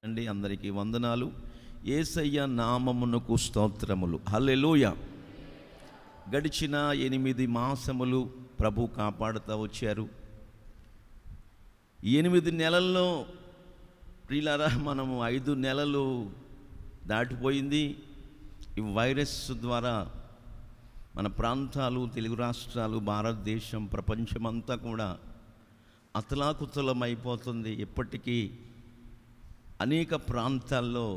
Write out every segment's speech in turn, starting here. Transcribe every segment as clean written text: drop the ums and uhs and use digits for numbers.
అండి, అందరికీ వందనాలు. యేసయ్య నామమునకు స్తోత్రములు. హల్లెలూయా. గడిచిన 8 మాసములు ప్రభు కాపాడుతూ వచ్చారు. 8 నెలల్లో ప్రియులారా, మనము 5 నెలలు దాటిపోయింది. ఈ వైరస్ ద్వారా మన ప్రాంతాలు, తెలుగు రాష్ట్రాలు, భారతదేశం, ప్రపంచమంతా కూడా అతలాకుతలమైపోతుంది. ఇప్పటికీ అనేక ప్రాంతాల్లో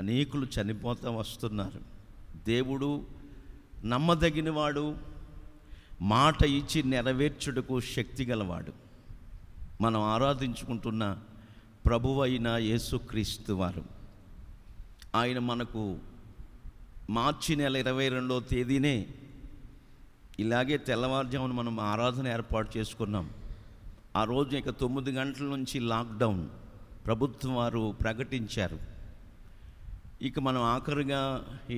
అనేకులు చనిపోతూ వస్తున్నారు. దేవుడు నమ్మదగినవాడు, మాట ఇచ్చి నెరవేర్చుటకు శక్తి గలవాడు. మనం ఆరాధించుకుంటున్న ప్రభువైన యేసుక్రీస్తు వారు, ఆయన మనకు మార్చి నెల 22వ తేదీనే ఇలాగే తెల్లవారుజామున మనం ఆరాధన ఏర్పాటు చేసుకున్నాం. ఆ రోజు ఇక 9 గంటల నుంచి లాక్డౌన్ ప్రభుత్వం వారు ప్రకటించారు. ఇక మనం ఆఖరుగా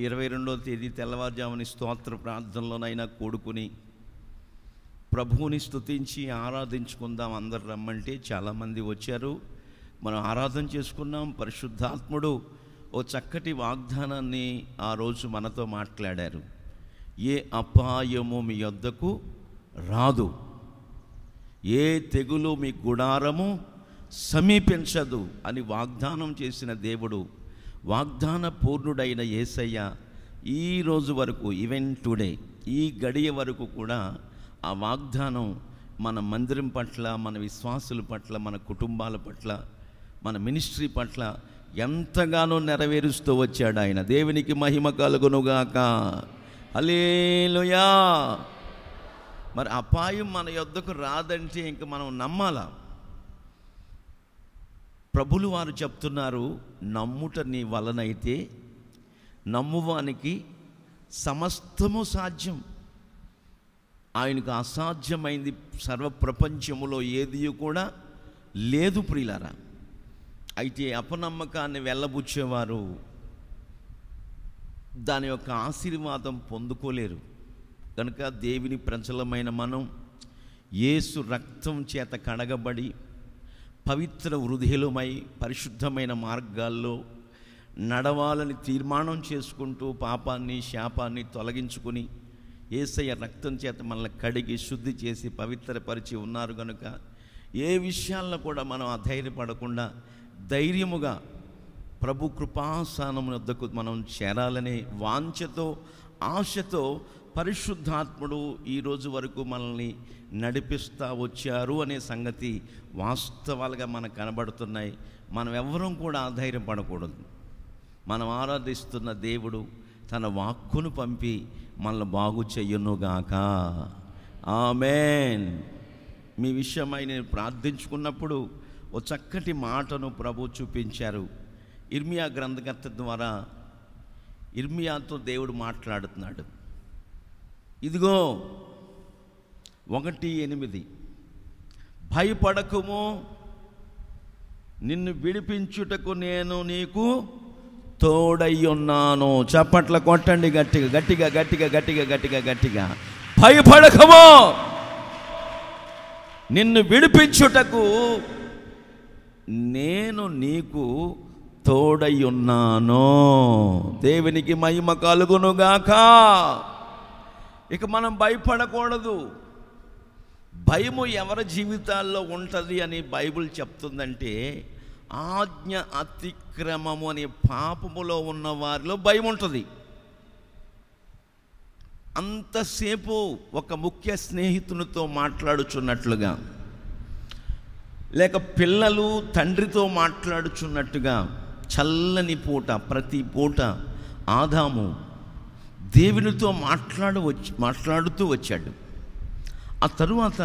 22వ తేదీ తెల్లవారుజామున స్తోత్ర ప్రార్థనలోనైనా కూడుకుని ప్రభువుని స్తుతించి ఆరాధించుకుందాం, అందరు రమ్మంటే చాలామంది వచ్చారు. మనం ఆరాధన చేసుకున్నాం. పరిశుద్ధాత్ముడు ఓ చక్కటి వాగ్దానాన్ని ఆ రోజు మనతో మాట్లాడారు. ఏ అపాయము మీ యొద్దకు రాదు, ఏ తెగులు మీ గుడారము సమీపించదు అని వాగ్దానం చేసిన దేవుడు, వాగ్దాన పూర్ణుడైన యేసయ్య ఈ రోజు వరకు, ఈవెన్ టుడే, ఈ గడియ వరకు కూడా ఆ వాగ్దానం మన మందిరం పట్ల, మన విశ్వాసుల పట్ల, మన కుటుంబాల పట్ల, మన మినిస్ట్రీ పట్ల ఎంతగానో నెరవేరుస్తూ వచ్చాడు ఆయన. దేవునికి మహిమ కలుగునుగాక. హల్లెలూయా. మరి అపాయం మన యొద్దకు రాదంటే ఇంక మనం నమ్మాలా? ప్రభులు వారు చెప్తున్నారు, నమ్ముట నీ వలనైతే నమ్మువానికి సమస్తము సాధ్యం. ఆయనకు అసాధ్యమైంది సర్వప్రపంచములో ఏది కూడా లేదు ప్రియులారా. అయితే అపనమ్మకాన్ని వెళ్ళబుచ్చేవారు దాని యొక్క ఆశీర్వాదం పొందుకోలేరు. కనుక దేవుని ప్రజలమైన మనం యేసు రక్తం చేత కడగబడి పవిత్ర హృదయులమై పరిశుద్ధమైన మార్గాల్లో నడవాలని తీర్మానం చేసుకుంటూ పాపాన్ని, శాపాన్ని తొలగించుకుని యేసయ్య రక్తం చేత మనల్ని కడిగి శుద్ధి చేసి పవిత్రపరిచి ఉన్నారు. కనుక ఏ విషయాల్లో కూడా మనం అధైర్యపడకుండా ధైర్యముగా ప్రభు కృపాసనం వద్దకు మనం చేరాలనే వాంఛతో, ఆశతో పరిశుద్ధాత్ముడు ఈరోజు వరకు మనల్ని నడిపిస్తూ వచ్చారు అనే సంగతి వాస్తవాలుగా మనకు కనబడుతున్నాయి. మనం ఎవ్వరం కూడా ఆధైర్యపడకూడదు. మనం ఆరాధిస్తున్న దేవుడు తన వాక్కును పంపి మనల్ని బాగు చెయ్యునుగాక. ఆమేన్. మీ విషయమై నేను ప్రార్థించుకున్నప్పుడు ఓ చక్కటి మాటను ప్రభు చూపించారు. ఇర్మియా గ్రంథకర్త ద్వారా ఇర్మియాతో దేవుడు మాట్లాడుతున్నాడు. ఇదిగో 1:8, భయపడకుము, నిన్ను విడిపించుటకు నేను నీకు తోడయ్యున్నాను. చప్పట్ల కొట్టండి గట్టిగా గట్టిగా గట్టిగా గట్టిగా గట్టిగా గట్టిగా. భయపడకము, నిన్ను విడిపించుటకు నేను నీకు తోడయ్యున్నాను. దేవునికి మహిమ కలుగునుగాక. ఇక మనం భయపడకూడదు. భయము ఎవరి జీవితాల్లో ఉంటుంది అని బైబిల్ చెప్తుందంటే, ఆజ్ఞ అతిక్రమము అనే పాపములో ఉన్న వారిలో భయం ఉంటుంది. అంతసేపు ఒక ముఖ్య స్నేహితునితో మాట్లాడుచున్నట్లుగా, లేక పిల్లలు తండ్రితో మాట్లాడుచున్నట్టుగా చల్లని పూట, ప్రతి పూట ఆదాము దేవునితో మాట్లాడుతూ వచ్చాడు. ఆ తరువాత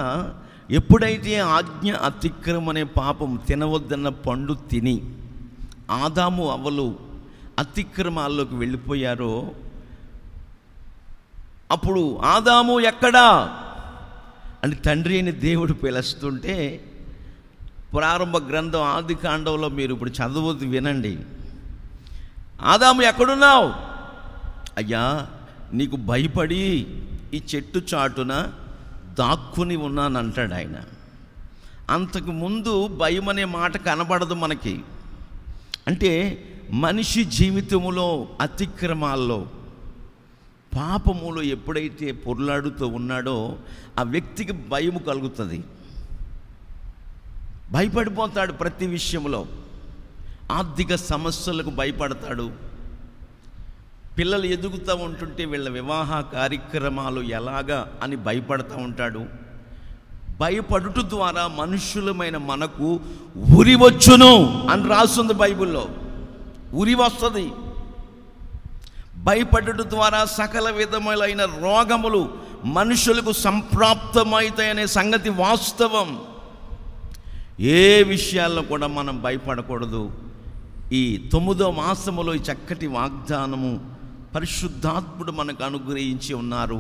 ఎప్పుడైతే ఆజ్ఞ అతిక్రమం అనే పాపం, తినవద్దన్న పండు తిని ఆదాము అవ్వలు అతిక్రమాల్లోకి వెళ్ళిపోయారో, అప్పుడు ఆదాము ఎక్కడా అని తండ్రి అయిన దేవుడు పిలుస్తుంటే, ప్రారంభ గ్రంథం ఆదికాండంలో మీరు ఇప్పుడు చదవద్దు, వినండి. ఆదాము ఎక్కడున్నావు? అయ్యా, నీకు భయపడి ఈ చెట్టు చాటున దాక్కుని ఉన్నాను అంటాడు ఆయన. అంతకుముందు భయం అనే మాట కనబడదు మనకి. అంటే మనిషి జీవితంలో అతిక్రమాల్లో పాపములో ఎప్పుడైతే పొర్లాడుతూ ఉన్నాడో ఆ వ్యక్తికి భయం కలుగుతుంది, భయపడిపోతాడు. ప్రతి విషయంలో ఆర్థిక సమస్యలకు భయపడతాడు. పిల్లలు ఎదుగుతూ ఉంటుంటే వీళ్ళ వివాహ కార్యక్రమాలు ఎలాగా అని భయపడుతూ ఉంటాడు. భయపడుట ద్వారా మనుషులమైన మనకు ఉరి వచ్చును అని రాస్తుంది బైబిల్లో. ఉరి వస్తుంది. భయపడుట ద్వారా సకల విధములైన రోగములు మనుషులకు సంప్రాప్తమవుతాయనే సంగతి వాస్తవం. ఏ విషయాల్లో కూడా మనం భయపడకూడదు. ఈ 9వ మాసములో ఈ చక్కటి వాగ్దానము పరిశుద్ధాత్ముడు మనకు అనుగ్రహించి ఉన్నారు.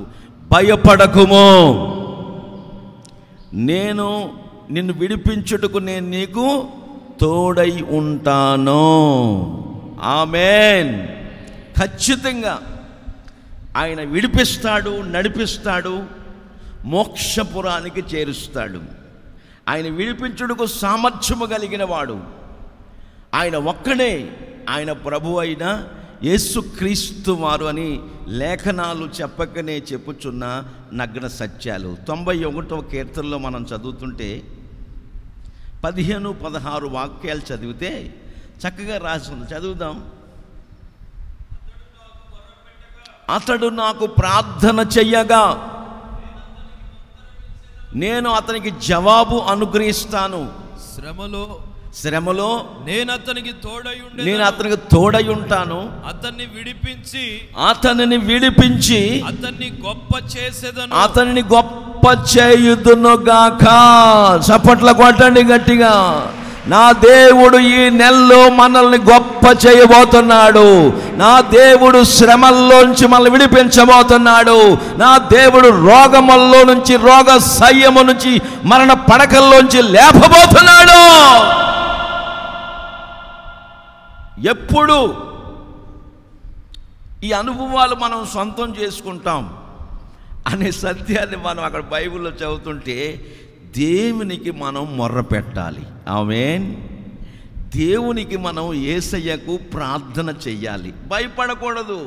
భయపడకుము, నేను నిన్ను విడిపించుటకు నేను నీకు తోడై ఉంటాను. ఆమేన్. ఖచ్చితంగా ఆయన విడిపిస్తాడు, నడిపిస్తాడు, మోక్షపురానికి చేరుస్తాడు. ఆయన విడిపించుటకు సామర్థ్యము కలిగిన వాడు ఆయన ఒక్కడే. ఆయన ప్రభు అయిన యేసుక్రీస్తు వారు అని లేఖనాలు చెప్పకనే చెప్పుచున్న నగ్న సత్యాలు. 91వ కీర్తనలో మనం చదువుతుంటే 15, 16 వాక్యాలు చదివితే చక్కగా రాసింది. చదువుదాం. అతడు నాకు ప్రార్థన చెయ్యగా నేను అతనికి జవాబు అనుగ్రహిస్తాను. శ్రమలో నేను అతనికి తోడై ఉంటాను. అతన్ని విడిపించి అతన్ని గొప్ప చేయుదును గాక. చప్పట్లు కొట్టండి గట్టిగా. నా దేవుడు ఈ నెలలో మనల్ని గొప్ప చేయబోతున్నాడు. నా దేవుడు శ్రమల్లోంచి మనల్ని విడిపించబోతున్నాడు. నా దేవుడు రోగముల్లో నుంచి, రోగ సయ్యము నుంచి, మరణ పడకల్లోంచి లేపబోతున్నాడు. ఎప్పుడు ఈ అనుభవాలు మనం సొంతం చేసుకుంటాం అనే సత్యాన్ని మనం అక్కడ బైబిల్లో చదువుతుంటే దేవునికి మనం మొర్ర పెట్టాలి. ఆమేన్. దేవునికి మనం యేసయ్యకు ప్రార్థన చెయ్యాలి. భయపడకూడదు.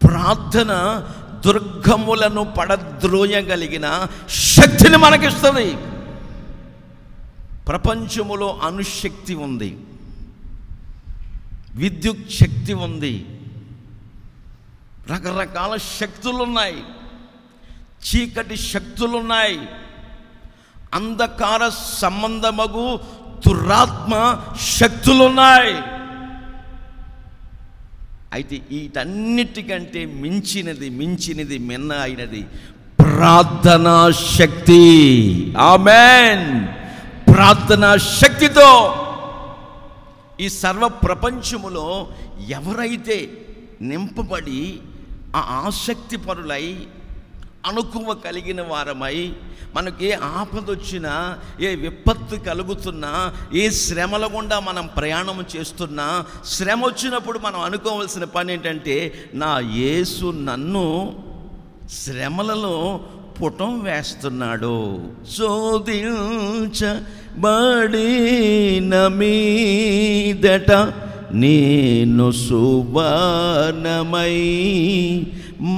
ప్రార్థన దుర్గములను పడద్రోయగలిగిన శక్తిని మనకిస్తుంది. ప్రపంచములో అణుశక్తి ఉంది, విద్యుత్ శక్తి ఉంది, రకరకాల శక్తులున్నాయి, చీకటి శక్తులున్నాయి, అంధకార సంబంధమగు దురాత్మ శక్తులున్నాయి. అయితే వీటన్నిటికంటే మించినది మిన్న అయినది ప్రార్థనా శక్తి. ఆమేన్. ప్రార్థనా శక్తితో ఈ సర్వ ప్రపంచములో ఎవరైతే నింపబడి ఆ ఆసక్తి పరులై అనుకువ కలిగిన వారమై మనకి ఏ ఆపదొచ్చినా, ఏ విపత్తు కలుగుతున్నా, ఏ శ్రమల గుండా మనం ప్రయాణం చేస్తున్నా, శ్రమ వచ్చినప్పుడు మనం అనుకోవాల్సిన పని ఏంటంటే, నా యేసు నన్ను శ్రమలలో పుటం వేస్తున్నాడు. శోధించబడిన మీదట నేను సువర్ణమై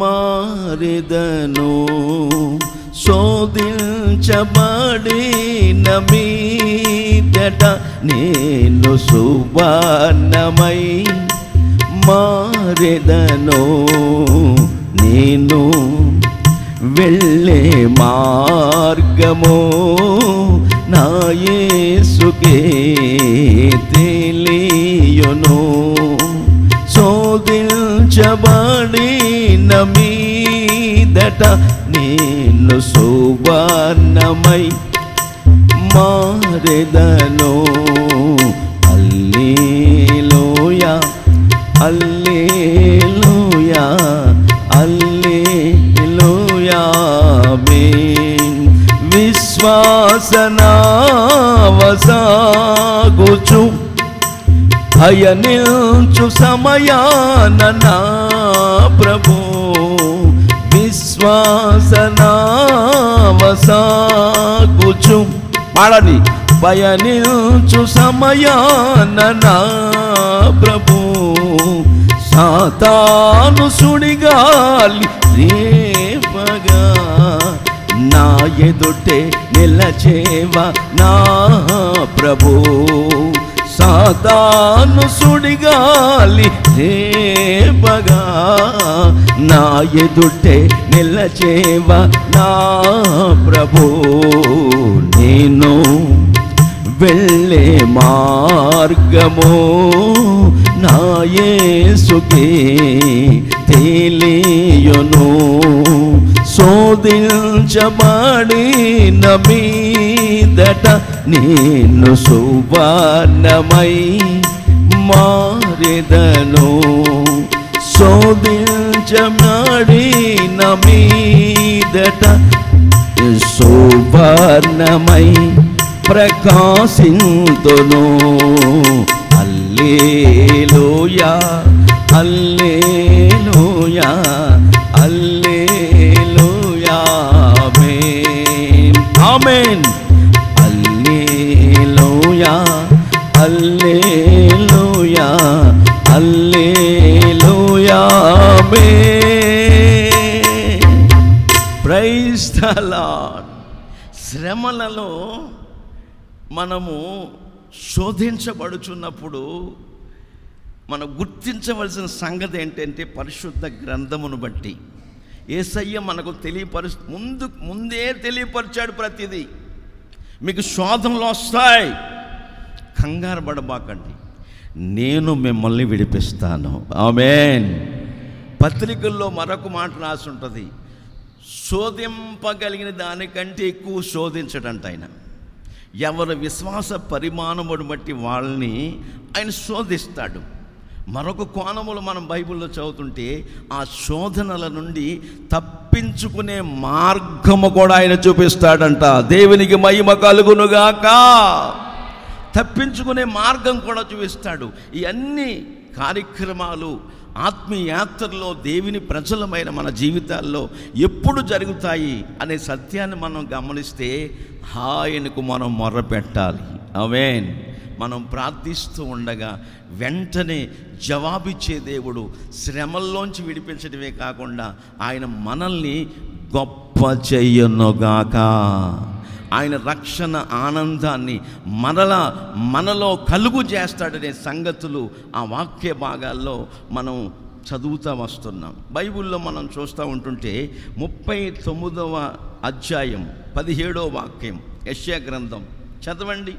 మారెదను. శోధించబడిన మీదట నేను సువర్ణమై మారెదను. నేను వెళ్ళే మార్గము నా యేసుకే తెలియును. శోధించబడిన మీదట నేను సువర్ణమై మారెదను. హల్లెలూయా, హల్లెలూయా, హల్లెలూయా. ఆమేన్. విశ్వాసనావసాగుచు భయనిల్చు సమయాన నా ప్రభు విశ్వాసనావసాగుచు పాడండి. పయనించు సమయాన నా ప్రభు సాతాను సుడిగాలి రేపగా నా ఎదుటే నిలచేవా నా ప్రభు సాతాను సుడిగాలి రేపగా నా ఎదుటే నిలచేవా నా ప్రభు నేను వెళ్ళే మార్గము నా యేసుకే తెలియును శోధించబడిన మీదట నేను సువర్ణమై మారెదను శోధించబడిన మీదట సువర్ణమై ప్రకాశింతును హల్లెలూయా హల్లెలూయా హల్లెలూయా ఆమేన్ ఆమేన్ హల్లెలూయా హల్లెలూయా హల్లెలూయా ఆమేన్ ప్రైజ్ ది లార్డ్. శ్రమలలో మనము శోధించబడుచున్నప్పుడు మనం గుర్తించవలసిన సంగతి ఏంటంటే పరిశుద్ధ గ్రంథమును బట్టి యేసయ్య మనకు ముందే తెలియపరిచాడు. ప్రతిదీ మీకు శోధనలు వస్తాయి, కంగారు పడబాకండి, నేను మిమ్మల్ని విడిపిస్తాను. ఆమేన్. పత్రికల్లో మరొక మాట రాసి ఉంటుంది, శోధింపగలిగిన దానికంటే ఎక్కువ శోధించడంట ఆయన. ఎవరి విశ్వాస పరిమాణమును బట్టి వాళ్ళని ఆయన శోధిస్తాడు. మరొక కోణములు మనం బైబిల్లో చదువుతుంటే ఆ శోధనల నుండి తప్పించుకునే మార్గము కూడా ఆయన చూపిస్తాడంట. దేవునికి మహిమ కలుగునుగాక. తప్పించుకునే మార్గం కూడా చూపిస్తాడు. ఇవన్నీ కార్యక్రమాలు ఆత్మీయాత్రలో దేవుని ప్రజలమైన మన జీవితాల్లో ఎప్పుడు జరుగుతాయి అనే సత్యాన్ని మనం గమనిస్తే ఆయనకు మనం మొర్రపెట్టాలి. ఆమేన్. మనం ప్రార్థిస్తూ ఉండగా వెంటనే జవాబిచ్చే దేవుడు. శ్రమల్లోంచి విడిపించడమే కాకుండా ఆయన మనల్ని గొప్ప చెయ్యునుగాక. ఆయన రక్షణ ఆనందాన్ని మనలో కలుగు చేస్తాడనే సంగతులు ఆ వాక్య భాగాల్లో మనం చదువుతూ వస్తున్నాం. బైబిల్లో మనం చూస్తూ ఉంటుంటే 39వ అధ్యాయం 17వ వాక్యం యెషయా గ్రంథం చదవండి.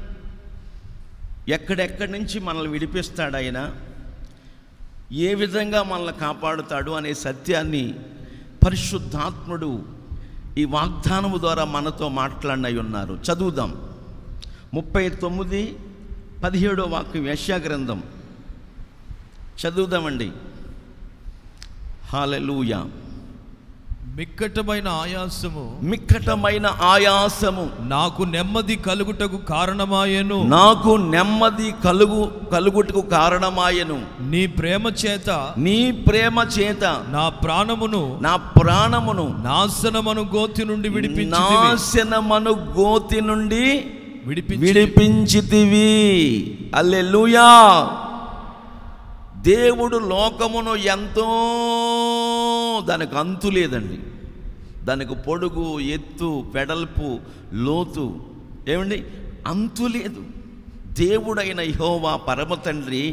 ఎక్కడెక్కడి నుంచి మనల్ని విడిపిస్తాడు ఆయన, ఏ విధంగా మనల్ని కాపాడుతాడు అనే సత్యాన్ని పరిశుద్ధాత్ముడు ఈ వాగ్దానము ద్వారా మనతో మాట్లాడినై ఉన్నారు. చదువుదాం. 39:17 వాక్యం యెషయా గ్రంథం చదువుదామండి. హల్లెలూయా. మిక్కటమైన ఆయాసము నాకు నెమ్మది కలుగుటకు కారణమాయెను. నీ ప్రేమ చేత నా ప్రాణమును నాశనమను గోతి నుండి విడిపించితివి. హల్లెలూయా. దేవుడు లోకమును ఎంతో, దానికి అంతు లేదండి. దానికి పొడుగు, ఎత్తు, వెడల్పు, లోతు ఏమండి అంతు లేదు. దేవుడైన యెహోవా పరమ తండ్రి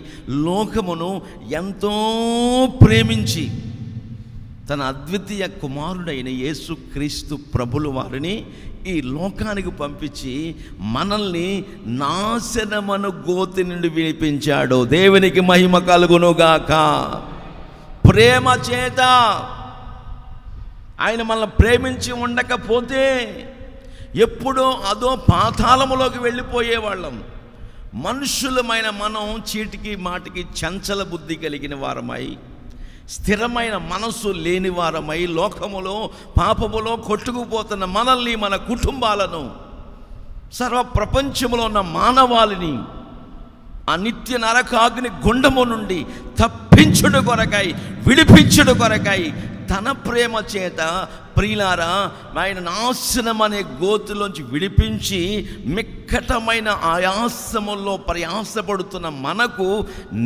లోకమును ఎంతో ప్రేమించి తన అద్వితీయ కుమారుడైన యేసుక్రీస్తు ప్రభులు వారిని ఈ లోకానికి పంపించి మనల్ని నాశనమను గోతి నుండి విడిపించాడు. దేవునికి మహిమ కలుగునుగాక. ప్రేమ చేత ఆయన మనల్ని ప్రేమించి ఉండకపోతే ఎప్పుడో అదో పాతాళములోకి వెళ్ళిపోయేవాళ్ళం. మనుషులమైన మనం చీటికి మాటికి చంచల బుద్ధి కలిగిన వారమై, స్థిరమైన మనస్సు లేని వారమై, లోకములో పాపములో కొట్టుకుపోతున్న మనల్ని, మన కుటుంబాలను, సర్వ ప్రపంచంలో ఉన్న మానవాళిని ఆ నిత్య నరకాగ్ని గుండము నుండి తప్పించుడు కొరకై, విడిపించుడు కొరకై తన ప్రేమ చేత ప్రియులారా ఆయన నాశనం అనే గోతులోంచి విడిపించి మిక్కటమైన ఆయాసముల్లో ప్రయాసపడుతున్న మనకు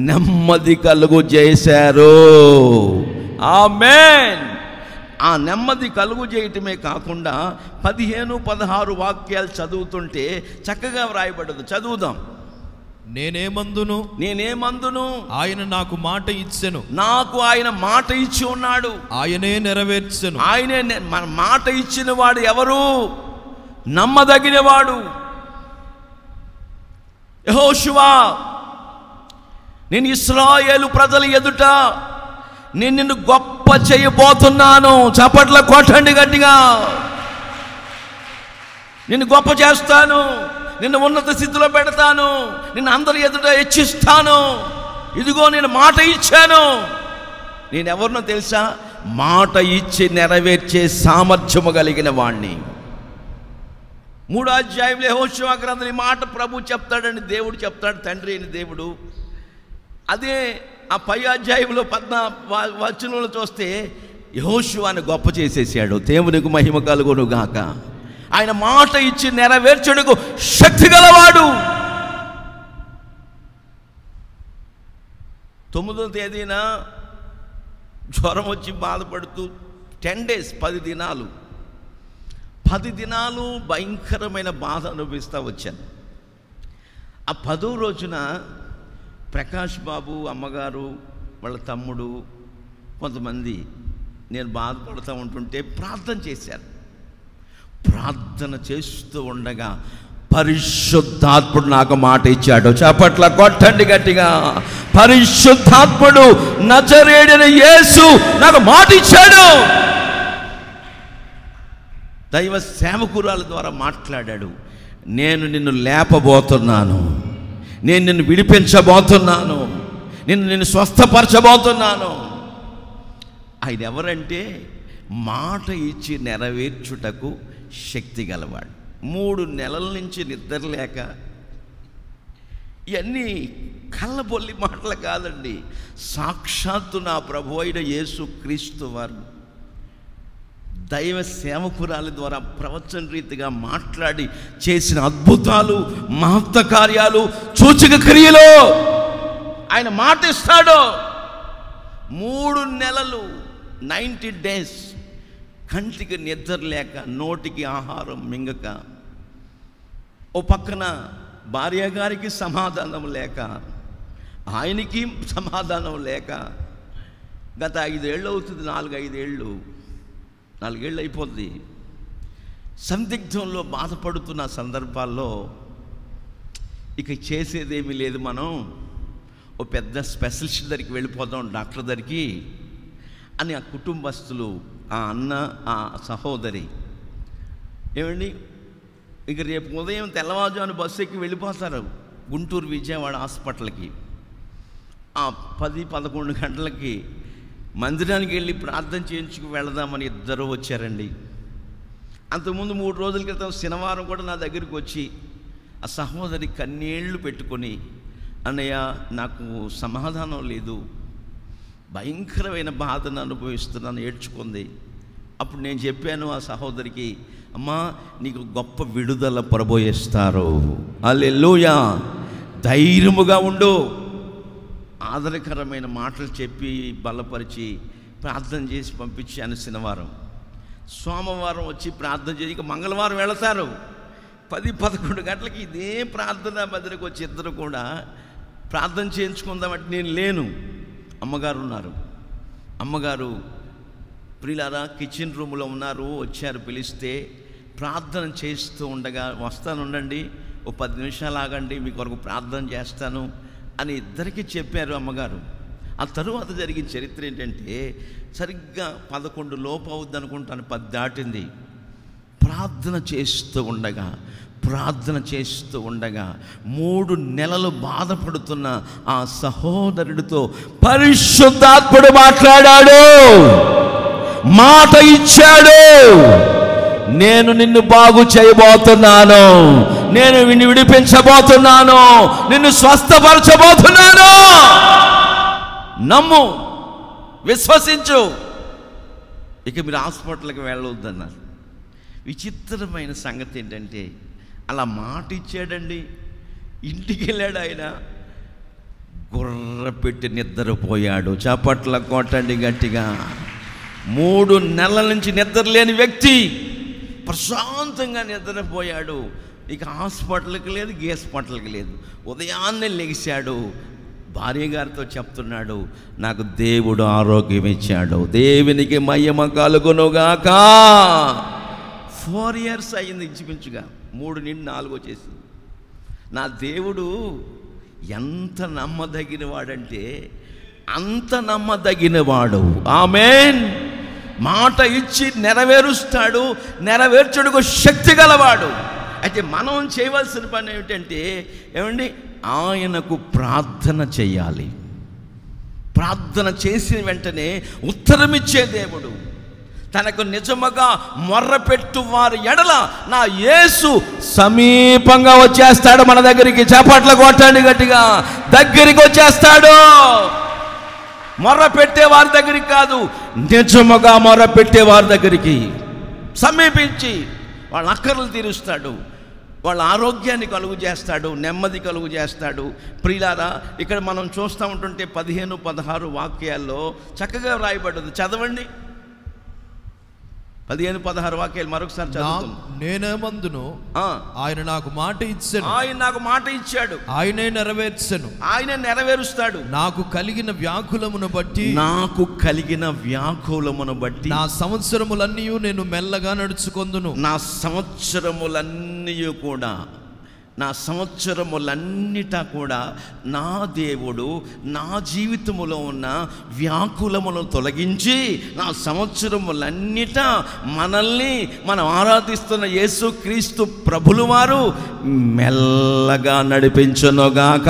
నెమ్మది కలుగు చేశారు. ఆమేన్. ఆ నెమ్మది కలుగు చేయటమే కాకుండా 15-16 వాక్యాలు చదువుతుంటే చక్కగా వ్రాయబడ్డది. చదువుదాం. నేనేమందును ఆయన నాకు మాట ఇచ్చెను. నాకు ఆయన మాట ఇచ్చి ఉన్నాడు. ఆయనే నెరవేర్చెను. ఆయనే మన మాట ఇచ్చిన వాడు ఎవరు? నమ్మదగిన వాడు యెహోషువ. నేను ఇశ్రాయేలు ప్రజల ఎదుట నేను నిన్ను గొప్ప చేయబోతున్నాను. చప్పట్ల కొట్టండి గట్టిగా. నిన్ను గొప్ప చేస్తాను, నిన్ను ఉన్నత స్థితిలో పెడతాను, నిన్ను అందరి ఎదుట హెచ్చిస్తాను. ఇదిగో నేను మాట ఇచ్చాను. నేను ఎవరినో తెలుసా? మాట ఇచ్చి నెరవేర్చే సామర్థ్యము కలిగిన వాణ్ణి. 3వ అధ్యాయంలో యెహోషువ గ్రంథం ఈ మాట ప్రభు చెప్తాడని దేవుడు చెప్తాడు, తండ్రి అయిన దేవుడు. అదే ఆ 5వ అధ్యాయంలో 14వ వచనంలో చూస్తే యెహోషువను గొప్ప చేసేసాడు. దేవునికి మహిమ కలుగును గాక. ఆయన మాట ఇచ్చి నెరవేర్చుటకు శక్తి గలవాడు. 9వ తేదీన జ్వరం వచ్చి బాధపడుతూ 10 days 10 దినాలు భయంకరమైన బాధ అనుభవిస్తూ వచ్చాను. ఆ 10వ రోజున ప్రకాష్ బాబు, అమ్మగారు, వాళ్ళ తమ్ముడు, కొంతమంది నేను బాధపడుతూ ఉంటుంటే ప్రార్థన చేశారు. ప్రార్థన చేస్తూ ఉండగా పరిశుద్ధాత్ముడు నాకు మాట ఇచ్చాడు. చప్పట్ల కొట్టండి గట్టిగా. పరిశుద్ధాత్ముడు నజరేయుడైన యేసు నాకు మాట ఇచ్చాడు. దైవ సేవకురాల ద్వారా మాట్లాడాడు. నేను నిన్ను లేపబోతున్నాను, నేను నిన్ను విడిపించబోతున్నాను, నిన్ను స్వస్థపరచబోతున్నాను. ఆయన ఎవరంటే మాట ఇచ్చి నెరవేర్చుటకు శక్తి గలవాడు. 3 నెలల నుంచి నిద్ర లేక, ఇవన్నీ కళ్ళబొల్లి మాటలు కాదండి. సాక్షాత్తు నా ప్రభు అయిన యేసు క్రీస్తు వారు దైవ సేవకురాల ద్వారా ప్రవచన రీతిగా మాట్లాడి చేసిన అద్భుతాలు, మహత్త కార్యాలు, సూచక క్రియలు ఆయన మాట ఇస్తాడు. 3 నెలలు 90 days కంటికి నిద్ర లేక, నోటికి ఆహారం మింగక, ఓ పక్కన భార్య గారికి సమాధానం లేక, ఆయనకి సమాధానం లేక, గత 5 ఏళ్ళు అవుతుంది, 4-5 ఏళ్ళు, 4 ఏళ్ళు అయిపోద్ది. సందిగ్ధంలో బాధపడుతున్న సందర్భాల్లో ఇక చేసేదేమీ లేదు. మనం ఓ పెద్ద స్పెషలిస్ట్ దగ్గరికి వెళ్ళిపోదాం, డాక్టర్ దగ్గరికి అని ఆ కుటుంబస్తులు, ఆ అన్న, ఆ సహోదరి, ఏమండి ఇక రేపు ఉదయం తెల్లవారుజామున బస్సు ఎక్కి వెళ్ళిపోతారు గుంటూరు విజయవాడ హాస్పిటల్కి. ఆ 10-11 గంటలకి మందిరానికి వెళ్ళి ప్రార్థన చేయించుకు వెళదామని ఇద్దరు వచ్చారండి. అంతకుముందు 3 రోజుల క్రితం శనివారం కూడా నా దగ్గరికి వచ్చి ఆ సహోదరి కన్నీళ్లు పెట్టుకొని, అన్నయ్య నాకు సమాధానం లేదు, భయంకరమైన బాధను అనుభవిస్తున్నాను, ఏడ్చుకుంది. అప్పుడు నేను చెప్పాను ఆ సహోదరికి, అమ్మా నీకు గొప్ప విడుదల ప్రభోయిస్తారు, హల్లెలూయా, ధైర్యముగా ఉండు. ఆదరకరమైన మాటలు చెప్పి బలపరిచి ప్రార్థన చేసి పంపించాను శనివారం. సోమవారం వచ్చి ప్రార్థన చేసి ఇక మంగళవారం వెళతారు. 10-11 గంటలకి ఇదే ప్రార్థన మందిరికి వచ్చి ఇద్దరు కూడా ప్రార్థన చేయించుకుందామంటే నేను లేను, అమ్మగారు ఉన్నారు. అమ్మగారు ప్రియులారా కిచెన్ రూమ్లో ఉన్నారు. వచ్చారు, పిలిస్తే ప్రార్థన చేస్తూ ఉండగా, వస్తాను ఉండండి, ఓ 10 నిమిషాలు ఆగండి, మీ కొరకు ప్రార్థన చేస్తాను అని ఇద్దరికి చెప్పారు అమ్మగారు. ఆ తరువాత జరిగిన చరిత్ర ఏంటంటే, సరిగ్గా 11 లోపు అవుద్ది అనుకుంటాను, 10 దాటింది. ప్రార్థన చేస్తూ ఉండగా 3 నెలలు బాధపడుతున్న ఆ సహోదరుడితో పరిశుద్ధాత్ముడు మాట్లాడాడు, మాట ఇచ్చాడు. నేను నిన్ను బాగు చేయబోతున్నాను, నేను నిన్ను విడిపించబోతున్నాను, నిన్ను స్వస్థపరచబోతున్నాను. నమ్ము, విశ్వసించు. ఇక మీరు హాస్పిటల్కి వెళ్ళొద్దన్నారు. విచిత్రమైన సంగతి ఏంటంటే అలా మాట ఇచ్చాడండి. ఇంటికి వెళ్ళాడు ఆయన, గుర్ర పెట్టి నిద్రపోయాడు. చప్పట్ల కొట్టండి గట్టిగా. 3 నెలల నుంచి నిద్ర లేని వ్యక్తి ప్రశాంతంగా నిద్రపోయాడు. ఇక హాస్పిటల్కి లేదు, హాస్పిటల్కి లేదు. ఉదయాన్నే లెగిశాడు, భార్య గారితో చెప్తున్నాడు, నాకు దేవుడు ఆరోగ్యం ఇచ్చాడు, దేవునికి మహిమ కలుగునుగాక. 4 years అయింది ఇంచుమించుగా, 3 నుండి 4 వచ్చేసింది. నా దేవుడు ఎంత నమ్మదగిన వాడంటే అంత నమ్మదగినవాడు. ఆమేన్. మాట ఇచ్చి నెరవేరుస్తాడు, నెరవేర్చుటకు శక్తి గలవాడు. అయితే మనం చేయవలసిన పని ఏమిటంటే ఏమండి, ఆయనకు ప్రార్థన చేయాలి. ప్రార్థన చేసిన వెంటనే ఉత్తరమిచ్చే దేవుడు. తనకు నిజముగా మొర్రపెట్టు వారి ఎడల నా యేసు సమీపంగా వచ్చేస్తాడు మన దగ్గరికి. చప్పట్ల కొట్టండి గట్టిగా. దగ్గరికి వచ్చేస్తాడు. మొర్ర పెట్టే వారి దగ్గరికి కాదు, నిజముగా మొర్ర పెట్టే వారి దగ్గరికి సమీపించి వాళ్ళ అక్కర్లు తీరుస్తాడు, వాళ్ళ ఆరోగ్యాన్ని కలుగు చేస్తాడు, నెమ్మది కలుగు చేస్తాడు. ప్రియులారా, ఇక్కడ మనం చూస్తూ ఉంటుంటే 15, 16 వాక్యాల్లో చక్కగా రాయబడ్డది. చదవండి. 15, 16 వాక్యాలు మరొకసారి చదువుతాం. నేనేమందును, ఆయన నాకు మాట ఇచ్చాడు, ఆయన నాకు మాట ఇచ్చాడు, ఆయనే నెరవేర్చెను, ఆయన నెరవేరుస్తాడు. నాకు కలిగిన వ్యాకులమును బట్టి, నాకు కలిగిన వ్యాకులమును బట్టి నా సంవత్సరములన్నీ నేను మెల్లగా నడుచుకొందును. నా సంవత్సరములన్నీ కూడా, నా సంవత్సరములన్నిటా కూడా నా దేవుడు నా జీవితములో ఉన్న వ్యాకులమును తొలగించి నా సంవత్సరములన్నిటా మనల్ని మనం ఆరాధిస్తున్న యేసుక్రీస్తు ప్రభులు వారు మెల్లగా నడిపించునుగాక,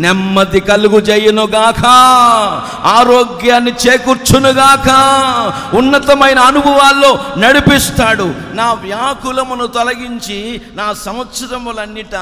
నెమ్మది కలుగు చేయునుగాక, ఆరోగ్యాన్ని చేకూర్చునుగాక, ఉన్నతమైన అనుభవాల్లో నడిపిస్తాడు. నా వ్యాకులమును తొలగించి నా సంవత్సరములన్నిట